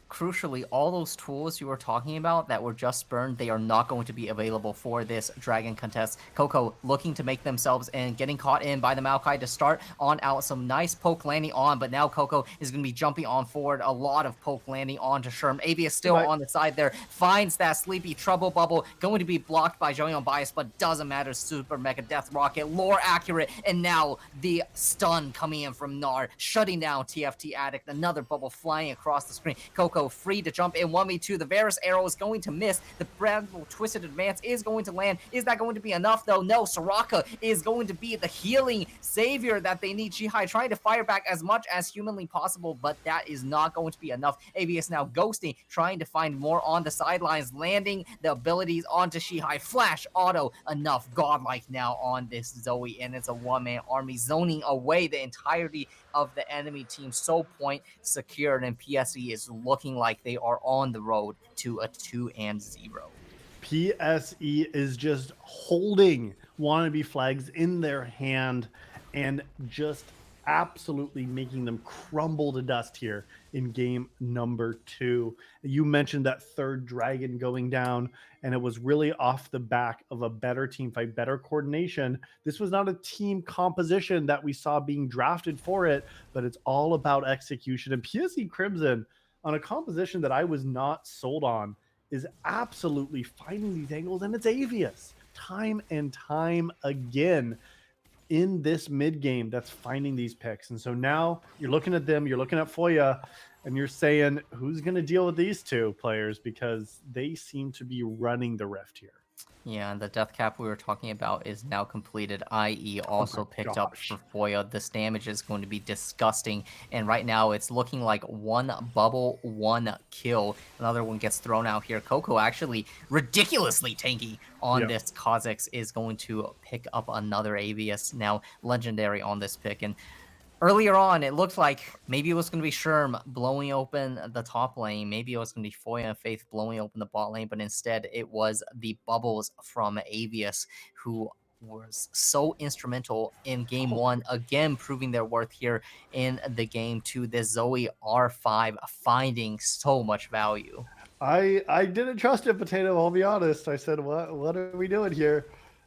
Crucially, all those tools you were talking about that were just burned, they are not going to be available for this Dragon contest. Coco looking to make themselves and getting caught in by the Maokai to start on out. Some nice poke landing on, but now Coco is going to be jumping on forward. A lot of poke landing on to Sherm. Avi is still on the side there. Finds that sleepy trouble bubble. Going to be blocked by Joyon Bias, but doesn't matter. Super Mega Death Rocket. Lore accurate. And now the stun coming in from Gnar. Shutting down TFT Addict. Another bubble flying across the screen. Coco Coco free to jump in 1v2. The Varus arrow is going to miss. The Bramble Twisted Advance is going to land. Is that going to be enough, though? No, Soraka is going to be the healing savior that they need. Shihai trying to fire back as much as humanly possible, but that is not going to be enough. AVS now ghosting, trying to find more on the sidelines, landing the abilities onto Shihai. Flash, auto, enough. Godlike now on this Zoe, and it's a one-man army zoning away the entirety of the enemy team. So point secured, and PSE is looking like they are on the road to a 2-0. PSE is just holding Wannabe flags in their hand and just absolutely making them crumble to dust here in game number 2. You mentioned that third dragon going down, and it was really off the back of a better team fight, better coordination. This was not a team composition that we saw being drafted for it, but it's all about execution. And PSE Crimson, on a composition that I was not sold on, is absolutely finding these angles, and it's Avius time and time again in this mid game that's finding these picks. And so now you're looking at them, you're looking at Foya, and you're saying, who's going to deal with these two players, because they seem to be running the rift here. Yeah, and the death cap we were talking about is now completed, i.e. also picked up for Foya. This damage is going to be disgusting, and right now it's looking like one bubble, one kill. Another one gets thrown out here. Coco actually ridiculously tanky on this. Kha'Zix is going to pick up another AVS, now legendary on this pick, and earlier on, it looked like maybe it was going to be Sherm blowing open the top lane. Maybe it was going to be Foya and Faith blowing open the bot lane, but instead it was the bubbles from Avius who was so instrumental in game 1, again proving their worth here in the game 2. This Zoe R5 finding so much value. I didn't trust it, Potato, I'll be honest. I said, what are we doing here?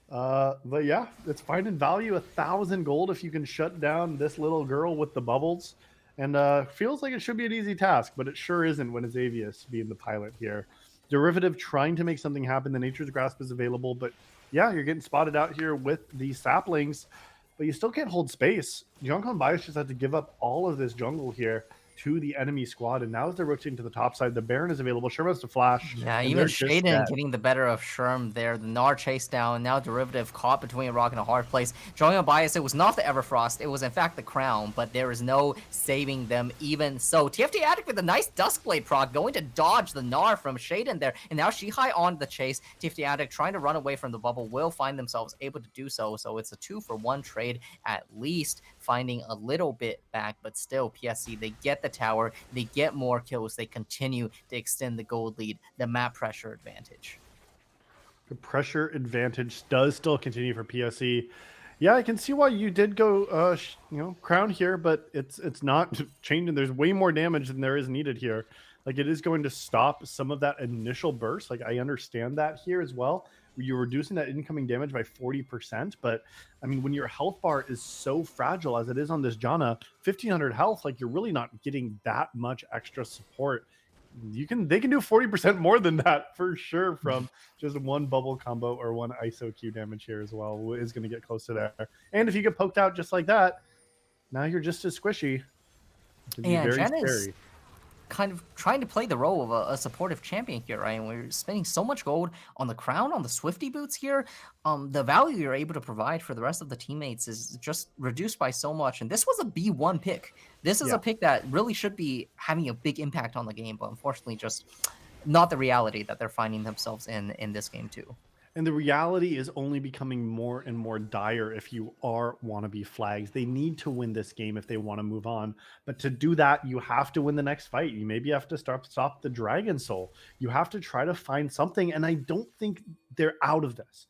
But yeah, it's finding value, 1,000 gold if you can shut down this little girl with the bubbles. And feels like it should be an easy task, but it sure isn't when it's Avius being the pilot here. Derivative trying to make something happen. The Nature's Grasp is available, but yeah, you're getting spotted out here with these saplings, but you still can't hold space. Youngkon Bias just had to give up all of this jungle here to the enemy squad, and now as they're rotating to the top side, the Baron is available. Sherm has to flash. Yeah, even Shaden getting the better of Sherm there. The Gnar chase down. Now Derivative caught between a rock and a hard place. Joining a bias, it was not the Everfrost. It was in fact the Crown, but there is no saving them even so. TFT Addict with a nice Duskblade proc, going to dodge the Gnar from Shaden there. And now Shihai on the chase. TFT Addict trying to run away from the bubble will find themselves able to do so. So it's a 2-for-1 trade at least, finding a little bit back, but still PSC, they get the tower, they get more kills, they continue to extend the gold lead, the map pressure advantage. The pressure advantage does still continue for PSE. Yeah, I can see why you did go, Crown here, but it's not changing. There's way more damage than there is needed here. Like, it is going to stop some of that initial burst. Like, I understand that here as well. You're reducing that incoming damage by 40%, but I mean, when your health bar is so fragile as it is on this Janna, 1500 health, like, you're really not getting that much extra support. They can do 40% more than that for sure from just one bubble combo or one ISO Q damage here as well. Is going to get close to there. And if you get poked out just like that, now you're just as squishy. It can be very scary. Kind of trying to play the role of a supportive champion here, right? And we're spending so much gold on the Crown, on the Swifty boots here. The value you're able to provide for the rest of the teammates is just reduced by so much. And this was a B1 pick. This is a pick that really should be having a big impact on the game, but unfortunately just not the reality that they're finding themselves in this game too. And the reality is only becoming more and more dire if you are Wannabe flags. They need to win this game if they want to move on. But to do that, you have to win the next fight. You maybe have to stop the Dragon Soul. You have to try to find something. And I don't think they're out of this.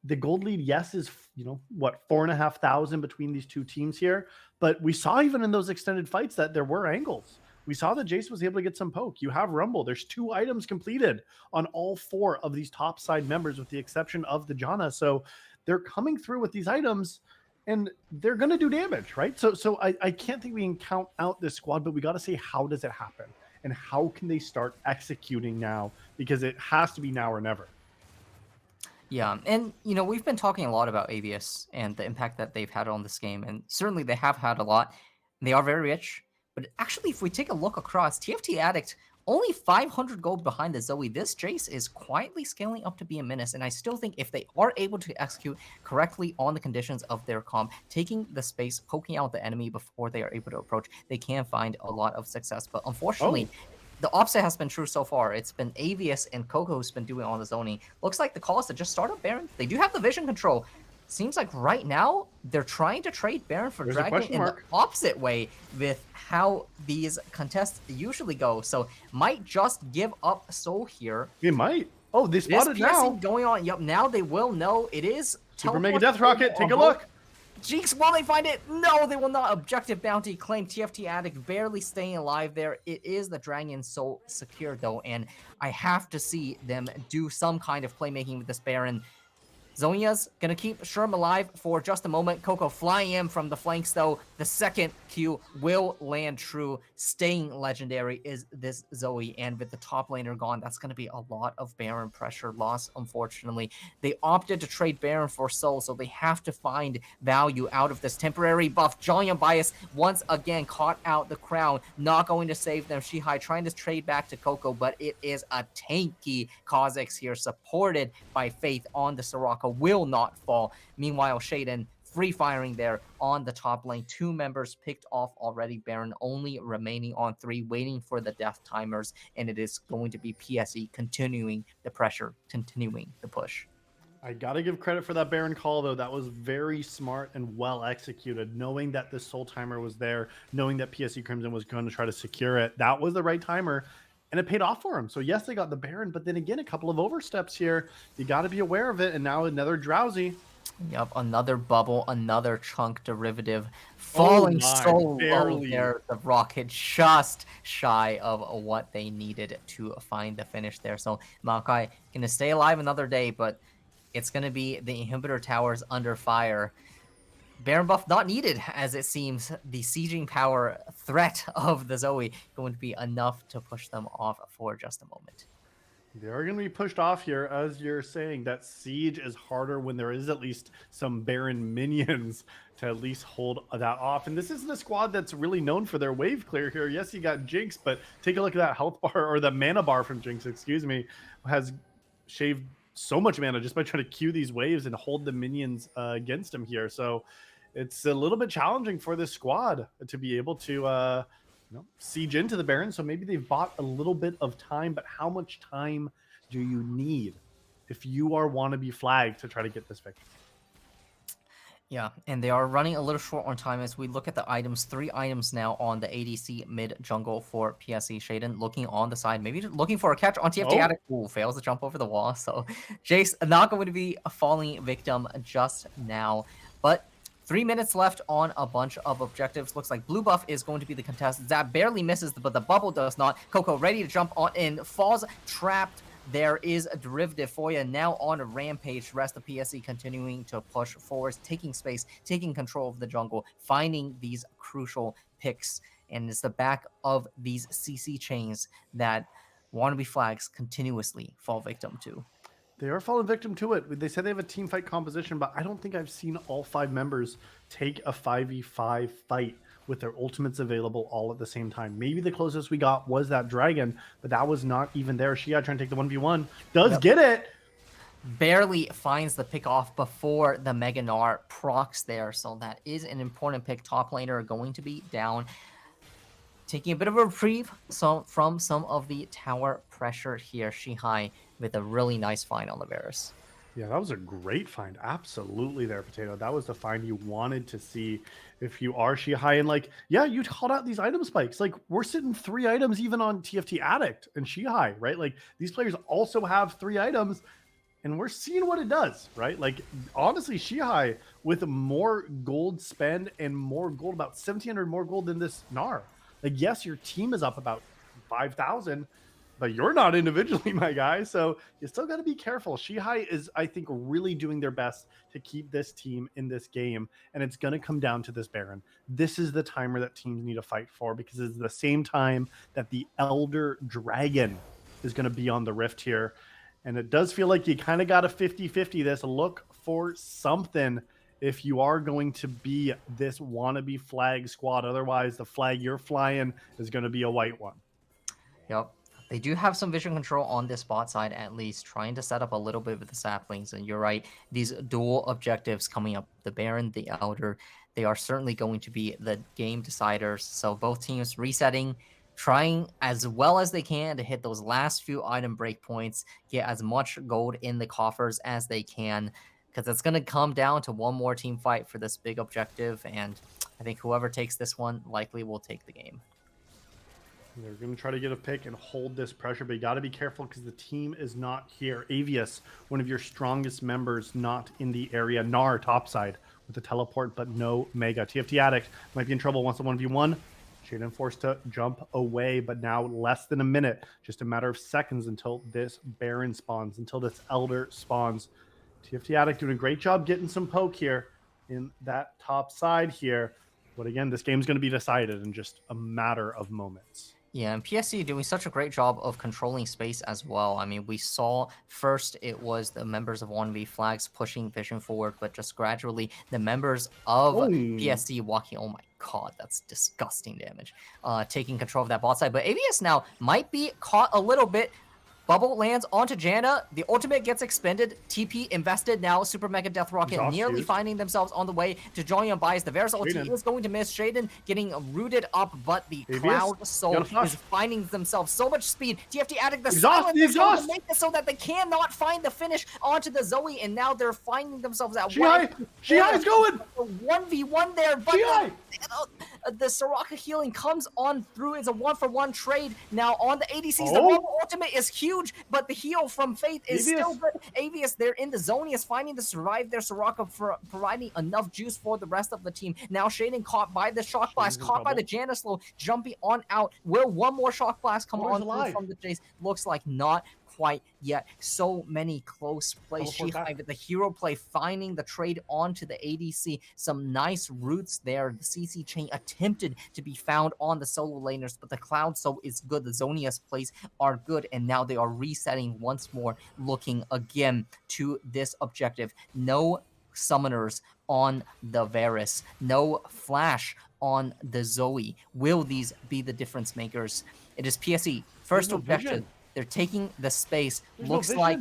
The gold lead, yes, is, 4,500 between these two teams here. But we saw even in those extended fights that there were angles. We saw that Jace was able to get some poke. You have Rumble. There's 2 items completed on all 4 of these top side members with the exception of the Janna. So they're coming through with these items and they're going to do damage, right? So I can't think we can count out this squad, but we got to say, how does it happen? And how can they start executing now? Because it has to be now or never. Yeah, and we've been talking a lot about AVS and the impact that they've had on this game, and certainly they have had a lot. They are very rich. But actually, if we take a look across, TFT Addict Only 500 gold behind the Zoe. This Jace is quietly scaling up to be a menace, and I still think if they are able to execute correctly on the conditions of their comp, taking the space, poking out the enemy before they are able to approach, they can find a lot of success. But unfortunately, Oh, the opposite has been true so far. It's been Avius and Coco who's been doing all the zoning. Looks like the call is to just start up Baron. They do have the vision control. Seems like right now they're trying to trade Baron for there's a Dragon question in the mark. opposite way with how these contests usually go. So might just give up Soul here. He might. Oh, they It is spotted PSE now. going on. Yep, now they will know it is Super Mega teleport Death Rocket. Take a look. Jinx, will they find it? No, they will not. Objective bounty claim. TFT Addict barely staying alive there. It is the Dragon Soul secure though, and I have to see them do some kind of playmaking with this Baron. Zonia's gonna keep Sherm alive for just a moment. Coco flying in from the flanks, though. The second Q will land true. Staying legendary is this Zoe, and with the top laner gone, that's gonna be a lot of Baron pressure loss, unfortunately. They opted to trade Baron for Soul, so they have to find value out of this temporary buff. Giant Bias once again caught out the crown, not going to save them. Shihai trying to trade back to Coco, but it is a tanky Kha'Zix here, supported by Faith on the Soraka, will not fall. Meanwhile, Shaden free firing there on the top lane. 2 members picked off already. Baron only remaining on 3, waiting for the death timers, and it is going to be PSE continuing the pressure, continuing the push. I gotta give credit for that Baron call, though. That was very smart and well executed. Knowing that this Soul Timer was there, knowing that PSE Crimson was going to try to secure it, that was the right timer, and it paid off for him. So yes, they got the Baron, but then again, a couple of oversteps here. You got to be aware of it, and now another Drowsy. Yep, another bubble, another chunk derivative, falling so low there. The rocket just shy of what they needed to find the finish there. So Maokai gonna stay alive another day, but it's gonna be the inhibitor towers under fire. Baron buff not needed, as it seems. The sieging power threat of the Zoe going to be enough to push them off for just a moment. They are going to be pushed off here, as you're saying. That siege is harder when there is at least some Baron minions to at least hold that off. And this isn't a squad that's really known for their wave clear here. Yes, you got Jinx, but take a look at that health bar, or the mana bar from Jinx, excuse me, has shaved so much mana just by trying to queue these waves and hold the minions against him here. So it's a little bit challenging for this squad to be able to siege into the Baron. So maybe they've bought a little bit of time, but how much time do you need if you are Wannabe flag to try to get this victory? Yeah, and they are running a little short on time as we look at the items. 3 items now on the ADC mid jungle for PSE. Shaden looking on the side, maybe looking for a catch on TFT Addict. Ooh, fails to jump over the wall. So Jace not going to be a falling victim just now. But 3 minutes left on a bunch of objectives. Looks like blue buff is going to be the contest. Zap barely misses, but the bubble does not. Coco ready to jump on in, falls trapped. There is a derivative Foya now on a rampage. Rest of PSE continuing to push forward, taking space, taking control of the jungle, finding these crucial picks. And it's the back of these CC chains that Wannabe flags continuously fall victim to. They are falling victim to it. They said they have a team fight composition, but I don't think I've seen all 5 members take a 5v5 fight with their ultimates available all at the same time. Maybe the closest we got was that dragon, but that was not even there. Shia trying to take the 1v1. Does get it. Barely finds the pick off before the Mega Gnar procs there. So that is an important pick. Top laner going to be down. Taking a bit of a reprieve from some of the tower pressure here. Shihai with a really nice find on the Varus. Yeah, that was a great find. Absolutely there, Potato. That was the find you wanted to see if you are Shihai. And like, yeah, you called out these item spikes. Like, we're sitting 3 items even on TFT Addict and Shihai, right? Like, these players also have 3 items, and we're seeing what it does, right? Like, honestly, Shihai with more gold spend and more gold, about 1,700 more gold than this Gnar. Like, yes, your team is up about 5,000, but you're not individually, my guy. So you still got to be careful. Shihai is, I think, really doing their best to keep this team in this game. And it's going to come down to this Baron. This is the timer that teams need to fight for, because it's the same time that the Elder Dragon is going to be on the Rift here. And it does feel like you kind of got a 50-50 this. Look for something if you are going to be this Wannabe flag squad. Otherwise, the flag you're flying is going to be a white one. Yep. They do have some vision control on this bot side, at least, trying to set up a little bit with the saplings. And you're right, these dual objectives coming up, the Baron, the Elder, they are certainly going to be the game deciders. So both teams resetting, trying as well as they can to hit those last few item breakpoints, get as much gold in the coffers as they can, because it's going to come down to one more team fight for this big objective. And I think whoever takes this one likely will take the game. They're going to try to get a pick and hold this pressure, but you got to be careful because the team is not here. Avius, one of your strongest members, not in the area. Gnar, topside with the teleport, but no Mega. TFT Addict might be in trouble once the 1v1. Shaden forced to jump away, but now less than a minute, just a matter of seconds until this Baron spawns, until this Elder spawns. TFT Addict doing a great job getting some poke here in that top side here. But again, this game's going to be decided in just a matter of moments. Yeah, and PSE doing such a great job of controlling space as well. I mean, we saw first it was the members of Wannabe Flags pushing Vision forward, but just gradually the members of PSE walking. Oh my god, that's disgusting damage. Taking control of that bot side. But AVS now might be caught a little bit. Bubble lands onto Janna. The ultimate gets expended. TP invested now. Super Mega Death Rocket nearly finding themselves on the way to join on bias. The Varus ulti is going to miss. Shaden getting rooted up, but the Cloud Soul is finding themselves so much speed. TFT Addict, the silence is going to make this so that they cannot find the finish onto the Zoe, and now they're finding themselves at Shiai's going! 1v1 there, but the Soraka healing comes on through. It's a 1-for-1 trade now on the ADCs. The Rumble ultimate is huge, but the heal from Faith is still good. Avius, they're in the zone. He is finding to survive their Soraka, for providing enough juice for the rest of the team. Now Shaden caught by the Shock Blast, caught by the Janna slow, jumping on out. Will one more Shock Blast come on through from the chase? Looks like not quite yet. So many close plays. Shihi with the hero play, finding the trade onto the ADC. Some nice roots there. The CC chain attempted to be found on the solo laners, but the Cloud Soul is good. The Zonia's plays are good, and now they are resetting once more, looking again to this objective. No summoners on the Varus. No flash on the Zoe. Will these be the difference makers? It is PSE. First objective. They're taking the space. Looks like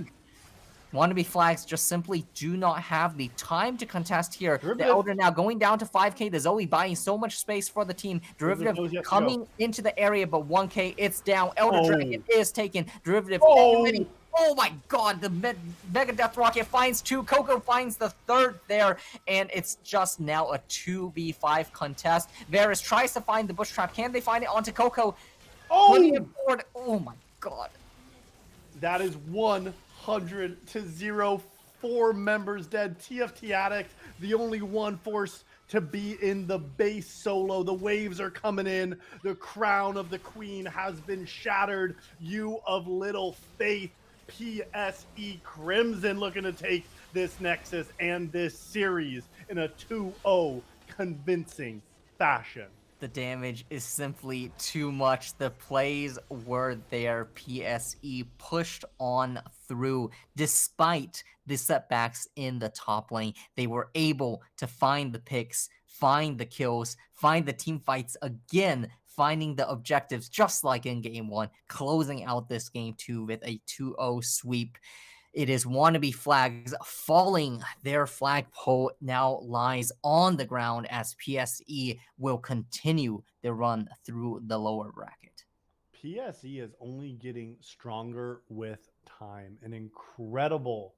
Wannabe Flags just simply do not have the time to contest here. The Elder now going down to 5k. The Zoe buying so much space for the team. Derivative coming into the area, but 1k, it's down. Elder Dragon is taken. Derivative ready. Oh my god, the Mega Death Rocket finds 2. Coco finds the 3rd there, and it's just now a 2v5 contest. Varus tries to find the Bush Trap. Can they find it onto Coco? Putting it forward. Oh my god. That is 100-0. 4 members dead. TFT Addict, the only one forced to be in the base solo. The waves are coming in. The crown of the queen has been shattered. You of little faith. PSE Crimson looking to take this Nexus and this series in a 2-0 convincing fashion. The damage is simply too much. The plays were there. PSE pushed on through despite the setbacks in the top lane. They were able to find the picks, find the kills, find the team fights again, finding the objectives just like in game 1, closing out this game 2 with a 2-0 sweep. It is Wannabe Flags falling. Their flagpole now lies on the ground as PSE will continue their run through the lower bracket. PSE is only getting stronger with time. An incredible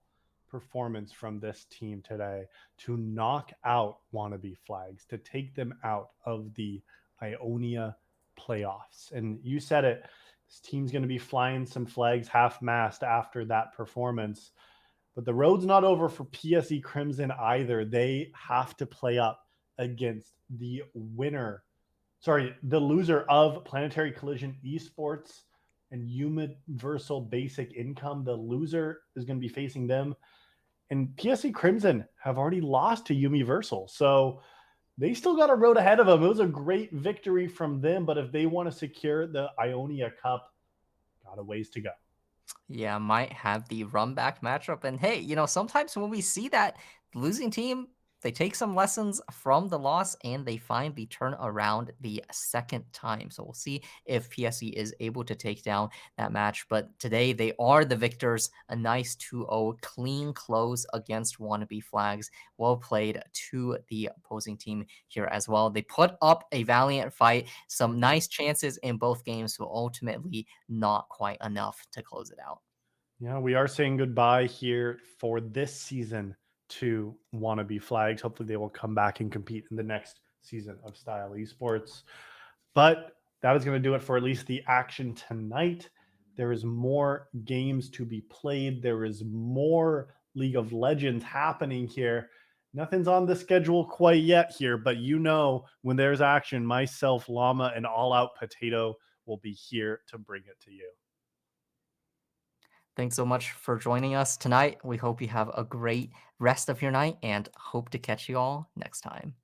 performance from this team today to knock out Wannabe Flags, to take them out of the Ionia playoffs. And you said it. This team's going to be flying some flags half-mast after that performance. But the road's not over for PSE Crimson either. They have to play up against the loser of Planetary Collision Esports and Universal Basic Income. The loser is going to be facing them. And PSE Crimson have already lost to Universal. So they still got a road ahead of them. It was a great victory from them, but if they want to secure the Ionia Cup, got a ways to go. Yeah, might have the run back matchup. And hey, sometimes when we see that losing team, they take some lessons from the loss and they find the turnaround the second time. So we'll see if PSE is able to take down that match. But today they are the victors. A nice 2-0 clean close against Wannabe Flags. Well played to the opposing team here as well. They put up a valiant fight, some nice chances in both games, but ultimately not quite enough to close it out. Yeah, we are saying goodbye here for this season to Wannabe Flags. Hopefully, they will come back and compete in the next season of Style Esports. But that is going to do it for at least the action tonight. There is more games to be played. There is more League of Legends happening here. Nothing's on the schedule quite yet here, but you know when there's action, myself, Llama, and All Out Potato will be here to bring it to you. Thanks so much for joining us tonight. We hope you have a great rest of your night and hope to catch you all next time.